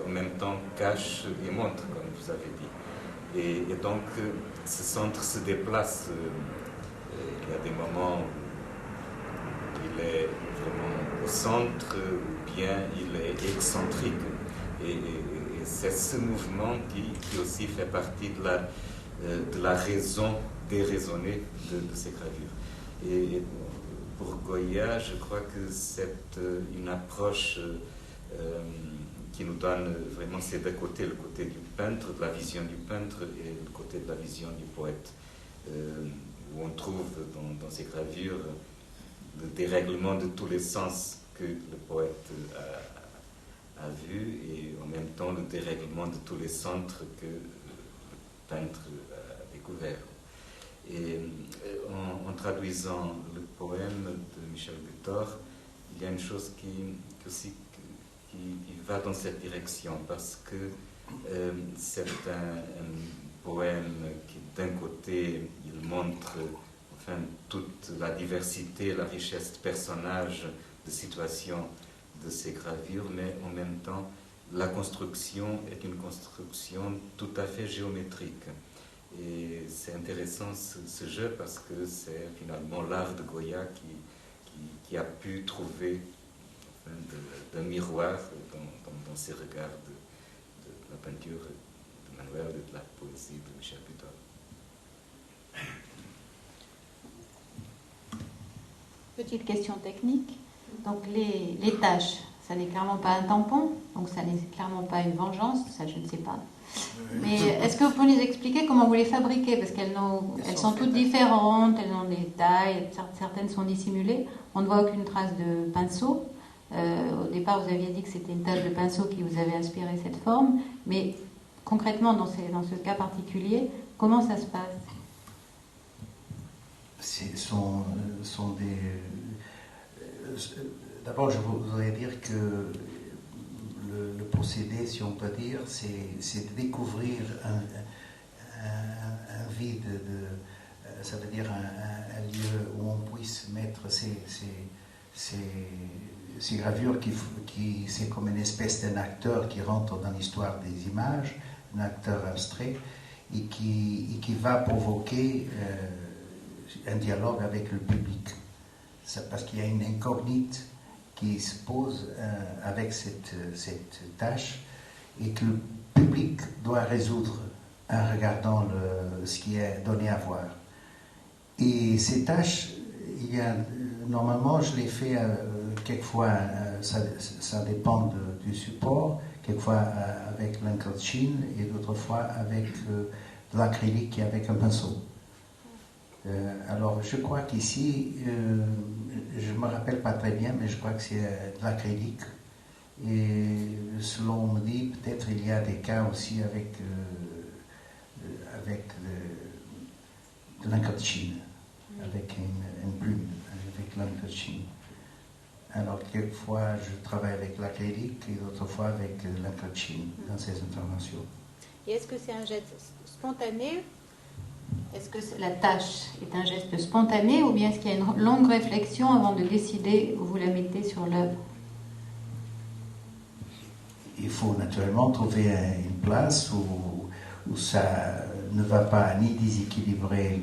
en même temps cachent et montrent, comme vous avez dit. Et donc, ce centre se déplace. Il y a des moments où il est vraiment au centre, ou bien il est excentrique. Et c'est ce mouvement qui aussi fait partie de la raison déraisonnée de ces gravures. Et pour Goya, je crois que c'est une approche qui nous donne vraiment ces deux côtés, le côté du peintre, de la vision du peintre, et le côté de la vision du poète, où on trouve dans ces gravures le dérèglement de tous les sens que le poète a vu, et en même temps le dérèglement de tous les centres que le peintre a découvert. Et en traduisant le poème de Michel Butor, il y a une chose qui va dans cette direction, parce que c'est un poème qui, d'un côté, il montre toute la diversité, la richesse de personnages, de situations de ces gravures, mais en même temps, la construction est une construction tout à fait géométrique. Et c'est intéressant ce jeu, parce que c'est finalement l'art de Goya qui a pu trouver d'un miroir dans ses regards de la peinture de Manuel et de la poésie de Michel Butor. Petite question technique. Donc les taches, ça n'est clairement pas un tampon, donc ça n'est clairement pas une vengeance, ça je ne sais pas. Mais est-ce que vous pouvez nous expliquer comment vous les fabriquez? Parce qu'elles sont toutes différentes, elles ont des tailles, certaines sont dissimulées. On ne voit aucune trace de pinceau. Au départ, vous aviez dit que c'était une tache de pinceau qui vous avait inspiré cette forme. Mais concrètement, dans ce cas particulier, comment ça se passe? Sont des... D'abord, je voudrais dire que le procédé, si on peut dire, c'est de découvrir un vide, ça veut dire un lieu où on puisse mettre ces gravures qui c'est comme une espèce d'un acteur qui rentre dans l'histoire des images, un acteur abstrait, et qui va provoquer un dialogue avec le public. C'est parce qu'il y a une incognite qui se pose avec cette tâche, et que le public doit résoudre en regardant ce qui est donné à voir. Et ces tâches, normalement je les fais quelquefois, ça dépend du support, quelquefois avec l'Unkelchin et d'autres fois avec de l'acrylique et avec un pinceau. Alors je crois qu'ici, je ne me rappelle pas très bien, mais je crois que c'est de l'acrylique. Et selon on me dit, peut-être il y a des cas aussi avec de l'Unkelchin, avec une plume, avec l'Unkelchin. Alors quelquefois je travaille avec l'acrylique et d'autres fois avec l'Unkelchin dans ces interventions. Et est-ce que c'est un geste spontané? Est-ce que la tâche est un geste spontané, ou bien est-ce qu'il y a une longue réflexion avant de décider où vous la mettez sur l'œuvre? Il faut naturellement trouver une place où ça ne va pas ni déséquilibrer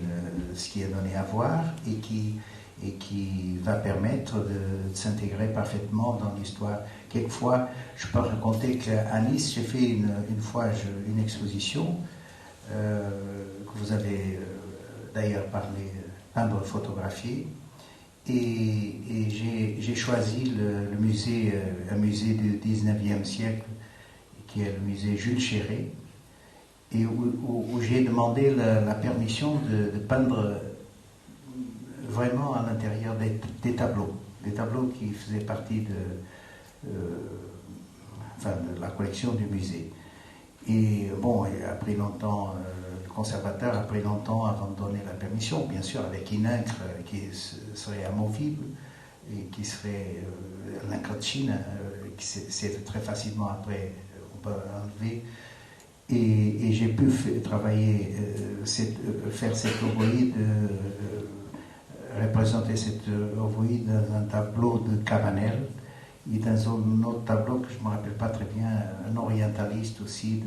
ce qui est donné à voir, et qui va permettre de s'intégrer parfaitement dans l'histoire. Quelquefois, je peux raconter qu'à Nice, j'ai fait une fois une exposition que vous avez d'ailleurs parlé, peindre, photographier, et j'ai choisi le musée, un musée du 19e siècle, qui est le musée Jules Chéret, et où j'ai demandé la permission de peindre vraiment à l'intérieur des tableaux qui faisaient partie de la collection du musée. Et bon, il a pris longtemps, le conservateur a pris longtemps avant de donner la permission, bien sûr avec une encre qui serait amovible et qui serait l'encre de Chine, c'est très facilement après, on peut enlever. Et j'ai pu faire cette ovoïde, représenter cette ovoïde dans un tableau de Cabanel, et dans un autre tableau que je ne me rappelle pas très bien, un orientaliste aussi,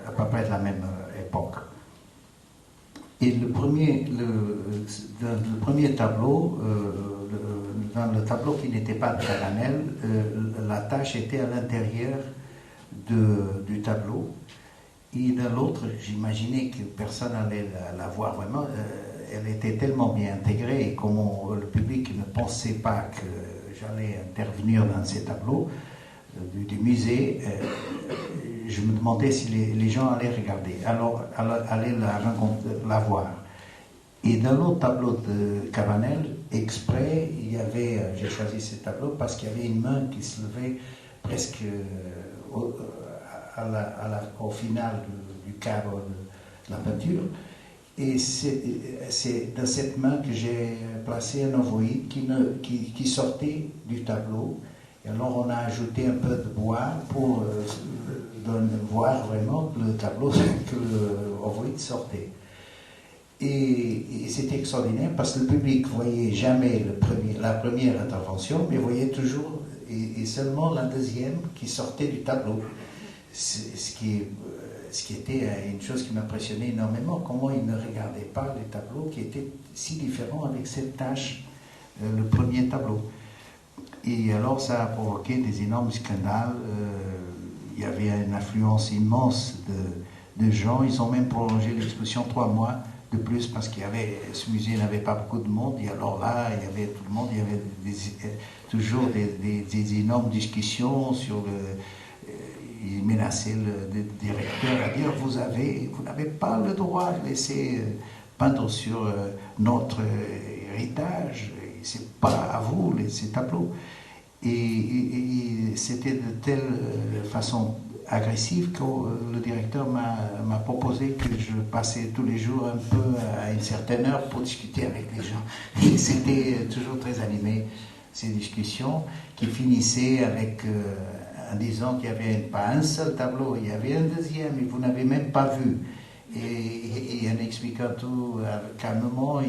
à peu près de la même époque. Et le premier tableau, dans le tableau qui n'était pas de Cabanel, la tâche était à l'intérieur du tableau, et dans l'autre, j'imaginais que personne n'allait la voir vraiment. Elle était tellement bien intégrée, et comme le public ne pensait pas que j'allais intervenir dans ces tableaux du musée, je me demandais si les gens allaient regarder, alors allaient la voir. Et dans l'autre tableau de Cabanel, exprès, j'ai choisi ce tableau parce qu'il y avait une main qui se levait presque au final du cadre de la peinture. Et c'est dans cette main que j'ai placé un ovoïde qui sortait du tableau. Et alors on a ajouté un peu de bois pour voir vraiment le tableau que l'ovoïde sortait. Et c'était extraordinaire parce que le public ne voyait jamais la première intervention, mais voyait toujours et seulement la deuxième qui sortait du tableau. Ce qui était une chose qui m'impressionnait énormément, comment ils ne regardaient pas les tableaux qui étaient si différents avec cette tâche, le premier tableau. Et alors ça a provoqué des énormes scandales. Il y avait une affluence immense de gens. Ils ont même prolongé l'exposition 3 mois de plus parce ce musée n'avait pas beaucoup de monde. Et alors là, il y avait tout le monde, il y avait toujours des énormes discussions sur il menaçait le directeur à dire vous n'avez pas le droit de laisser peindre sur notre héritage, c'est pas à vous ces tableaux. Et c'était de telle façon agressive que le directeur m'a proposé que je passais tous les jours un peu à une certaine heure pour discuter avec les gens. Et c'était toujours très animé, ces discussions qui finissaient avec en disant qu'il n'y avait pas un seul tableau, il y avait un deuxième et vous n'avez même pas vu. Et en expliquant tout calmement,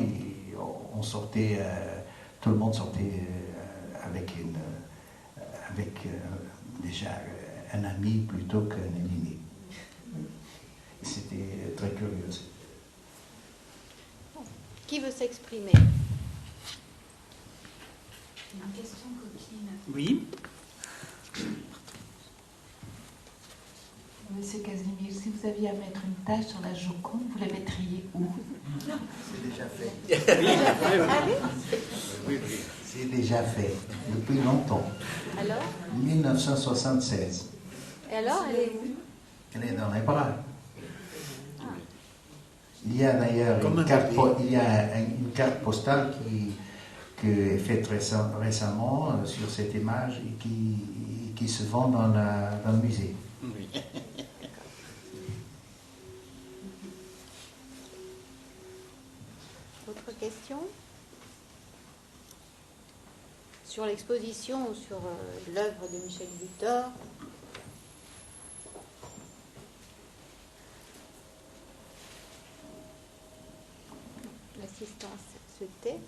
on sortait, tout le monde sortait avec déjà un ami plutôt qu'un ennemi. C'était très curieux. Qui veut s'exprimer? Une question coquine. Oui. Monsieur Casimir, si vous aviez à mettre une tache sur la Joconde, vous la mettriez où? C'est déjà fait. Oui. C'est déjà fait, depuis longtemps. Alors? 1976. Et alors, elle est où? Elle est dans les bras. Il y a d'ailleurs une carte postale qui est faite récemment sur cette image et qui se vend dans le musée. Oui. Autre question? Sur l'exposition ou sur l'œuvre de Michel Butor? L'assistance se tait.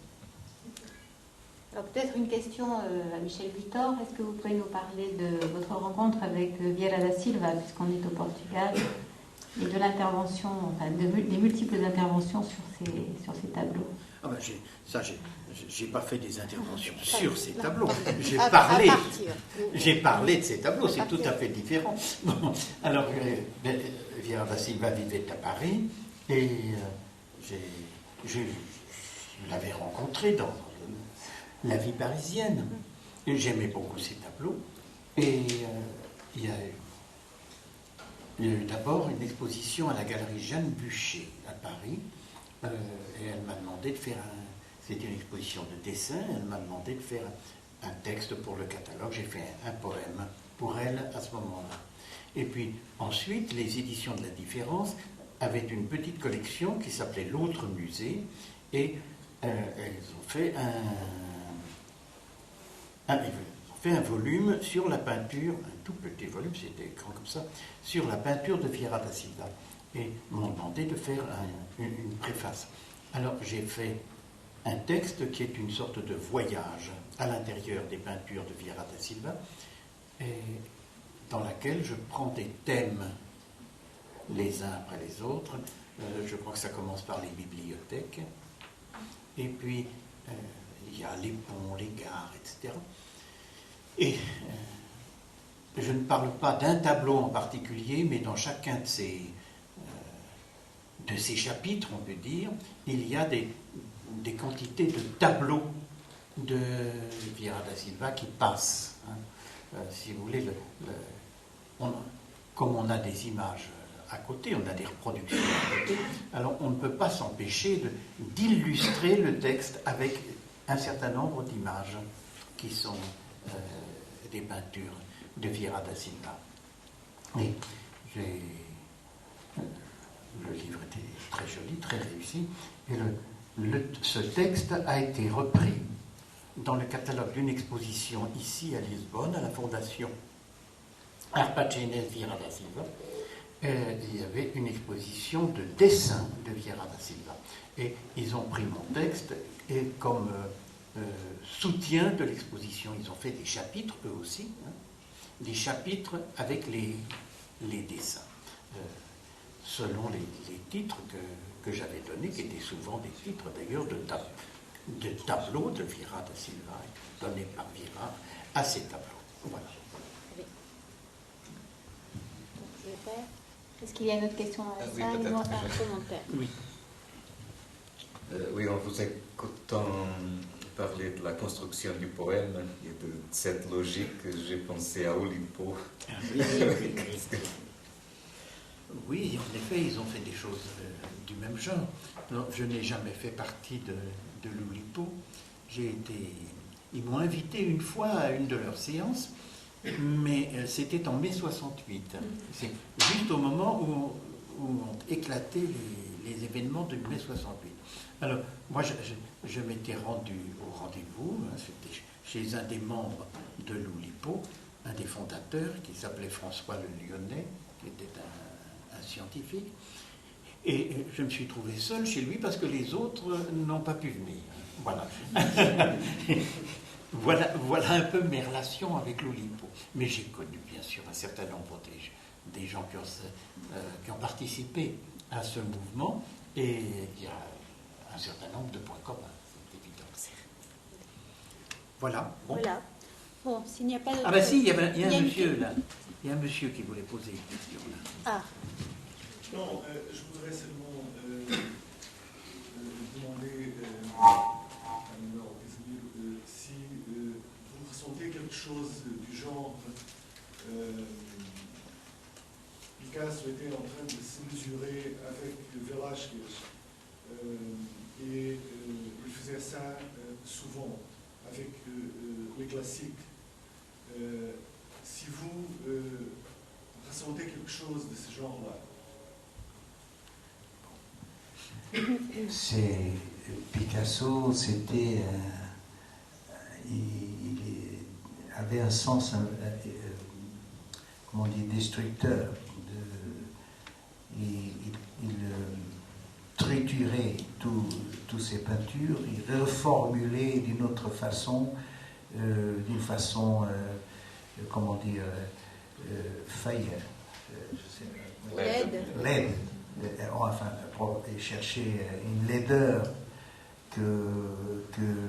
Alors peut-être une question à Michel Butor. Est-ce que vous pouvez nous parler de votre rencontre avec Vieira da Silva, puisqu'on est au Portugal, et de l'intervention, enfin, des multiples interventions sur ces tableaux? Ah ben j'ai pas fait des interventions sur ces tableaux. J'ai parlé de ces tableaux, c'est tout à fait différent. Bon, alors, Vieira da Silva vivait à Paris et je l'avais rencontré dans la vie parisienne. J'aimais beaucoup ces tableaux. Et il y a eu d'abord une exposition à la galerie Jeanne Bucher à Paris. Et elle m'a demandé de faire c'était une exposition de dessin, elle m'a demandé de faire un texte pour le catalogue. J'ai fait un poème pour elle à ce moment-là. Et puis ensuite, les éditions de la Différence avaient une petite collection qui s'appelait L'Autre Musée, et elles ont fait un volume sur la peinture, un tout petit volume, c'était grand comme ça, sur la peinture de Vieira da Silva. Et m'ont demandé de faire une préface. Alors j'ai fait un texte qui est une sorte de voyage à l'intérieur des peintures de Vieira da Silva, et dans laquelle je prends des thèmes les uns après les autres. Je crois que ça commence par les bibliothèques, et puis il y a les ponts, les gares, etc. Et je ne parle pas d'un tableau en particulier, mais dans chacun de ces chapitres, on peut dire, il y a des quantités de tableaux de Vieira da Silva qui passent. Si vous voulez, comme on a des images à côté, on a des reproductions à côté, alors on ne peut pas s'empêcher d'illustrer le texte avec un certain nombre d'images qui sont des peintures de Vieira da Silva. Et le livre était très joli, très réussi, et ce texte a été repris dans le catalogue d'une exposition ici à Lisbonne, à la Fondation Arpachenes Vieira da Silva. Il y avait une exposition de dessins de Vieira da Silva. Et ils ont pris mon texte et comme soutien de l'exposition, ils ont fait des chapitres, eux aussi, hein, des chapitres avec les dessins, selon les titres que j'avais donnés, qui étaient souvent des titres d'ailleurs de tableaux de Vieira da Silva, donnés par Vieira à ces tableaux. Voilà. Est-ce qu'il y a une autre question dans la Oui, salle? peut-être. Non, un commentaire. Oui. Oui, en vous écoutant parler de la construction du poème et de cette logique, j'ai pensé à Oulipo. Oui, en effet, ils ont fait des choses du même genre. Alors, je n'ai jamais fait partie de l'Oulipo. Ils m'ont invité une fois à une de leurs séances, mais c'était en mai 68. C'est juste au moment où ont éclaté les événements de mai 68. Alors, moi, je m'étais rendu au rendez-vous, hein, c'était chez un des membres de l'Oulipo, un des fondateurs, qui s'appelait François Le Lyonnais, qui était un scientifique. Et je me suis trouvé seul chez lui parce que les autres n'ont pas pu venir. Voilà. Voilà un peu mes relations avec l'Oulipo. Mais j'ai connu, bien sûr, un certain nombre des gens qui ont participé à ce mouvement. Et il y a un certain nombre de points communs, c'est évident. Voilà. Bon. Voilà. Bon, s'il n'y a pas de... Ah ben si, il y a un monsieur là. Il y a un monsieur qui voulait poser une question là. Ah. Non, je voudrais seulement demander à Ménor Casimir si vous ressentez quelque chose du genre Picasso était en train de se mesurer avec Velázquez et il faisait ça souvent avec les classiques. Si vous ressentez quelque chose de ce genre-là. Picasso, c'était, il avait un sens, comment on dit, destructeur. Il triturait toutes ses peintures, il reformulait d'une autre façon, comment dire, laide. Enfin, pour chercher une laideur que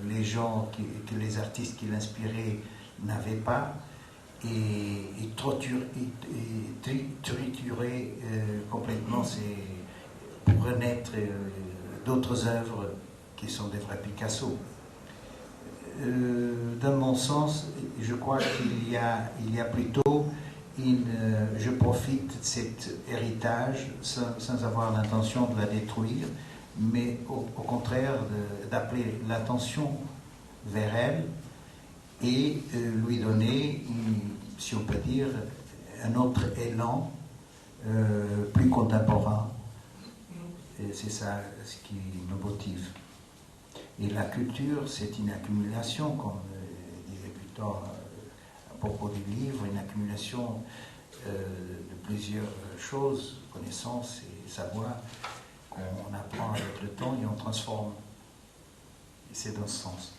les gens, que les artistes qui l'inspiraient n'avaient pas, et triturer complètement pour renaître d'autres œuvres qui sont des vrais Picasso. Dans mon sens, je crois qu'il y a plutôt je profite de cet héritage sans avoir l'intention de la détruire, mais au contraire d'appeler l'attention vers elle et lui donner, si on peut dire, un autre élan plus contemporain. Et c'est ça ce qui me motive. Et la culture, c'est une accumulation, comme disait Victor à propos du livre, une accumulation de plusieurs choses, connaissances et savoir qu'on apprend avec le temps et on transforme. Et c'est dans ce sens.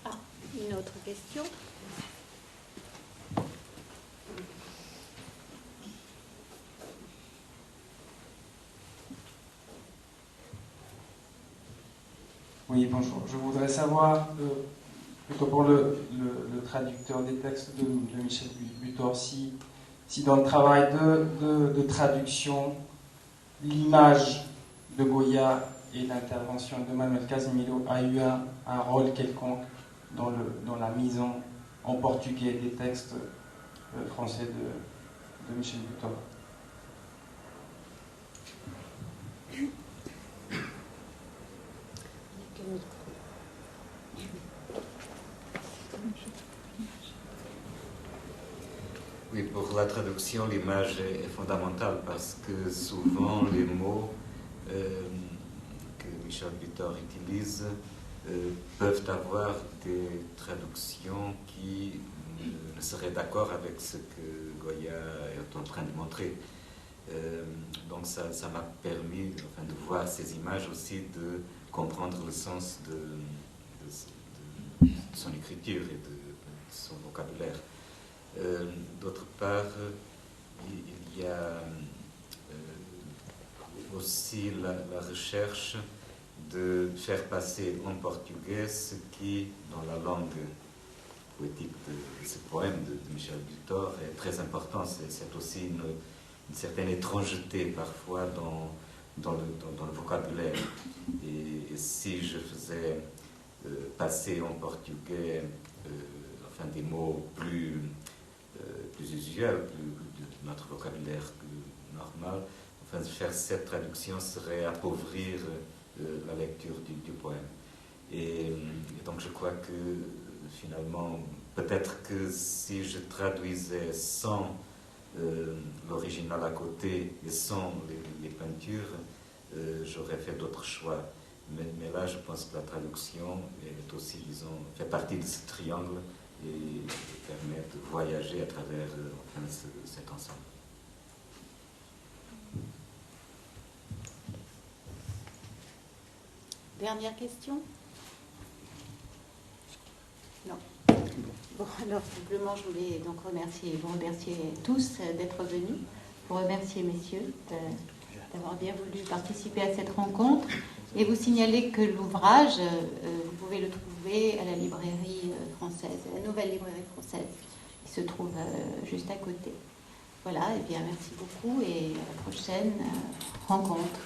Ah, une autre question. Oui, bonjour. Je voudrais savoir, plutôt pour le traducteur des textes de Michel Butor, si dans le travail de traduction, l'image de Goya et l'intervention de Manuel Casimiro a eu un rôle quelconque dans la mise en portugais des textes français de Michel Butor. Oui, pour la traduction, l'image est fondamentale parce que souvent les mots que Michel Butor utilise peuvent avoir des traductions qui ne seraient d'accord avec ce que Goya est en train de montrer. Donc ça m'a permis de voir ces images aussi, de comprendre le sens de son écriture et de son vocabulaire. D'autre part, il y a aussi la recherche de faire passer en portugais ce qui, dans la langue poétique de ce poème de Michel Butor, est très important. C'est aussi une certaine étrangeté parfois dans le vocabulaire. Et si je faisais passer en portugais des mots plus usuels, plus de notre vocabulaire normal, faire cette traduction serait appauvrir la lecture du poème. Et donc je crois que finalement, peut-être que si je traduisais sans l'original à côté et sans les peintures, j'aurais fait d'autres choix. Mais là, je pense que la traduction est aussi, disons, fait partie de ce triangle et permet de voyager à travers cet ensemble. Dernière question? Non. Bon, alors simplement, je voulais donc vous remercier tous d'être venus, vous remercier messieurs d'avoir bien voulu participer à cette rencontre et vous signaler que l'ouvrage, vous pouvez le trouver à la librairie française, à la nouvelle librairie française, qui se trouve juste à côté. Voilà, et bien merci beaucoup et à la prochaine rencontre.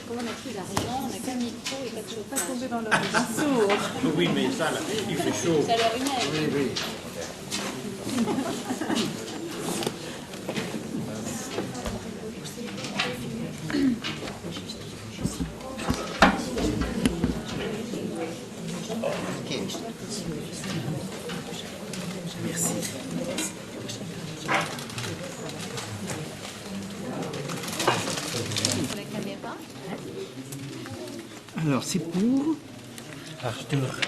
Comme on n'a plus d'argent, on n'a qu'un micro et pas de chauffage. Pas tomber dans l'oreille sourd. Oui, mais ça, là, il fait chaud. Ça a l'air humain. Oui, oui. Merci. Pour la caméra. Alors, c'est pour Arthur.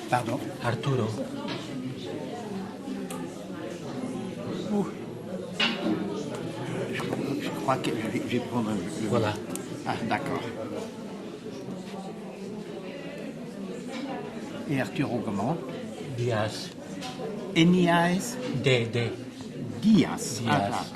Pardon. Arturo. Je crois que je vais prendre le... Voilà. Ah, d'accord. Et Arturo comment? Diaz. Enias D. Diaz. Ah, Diaz. d'accord.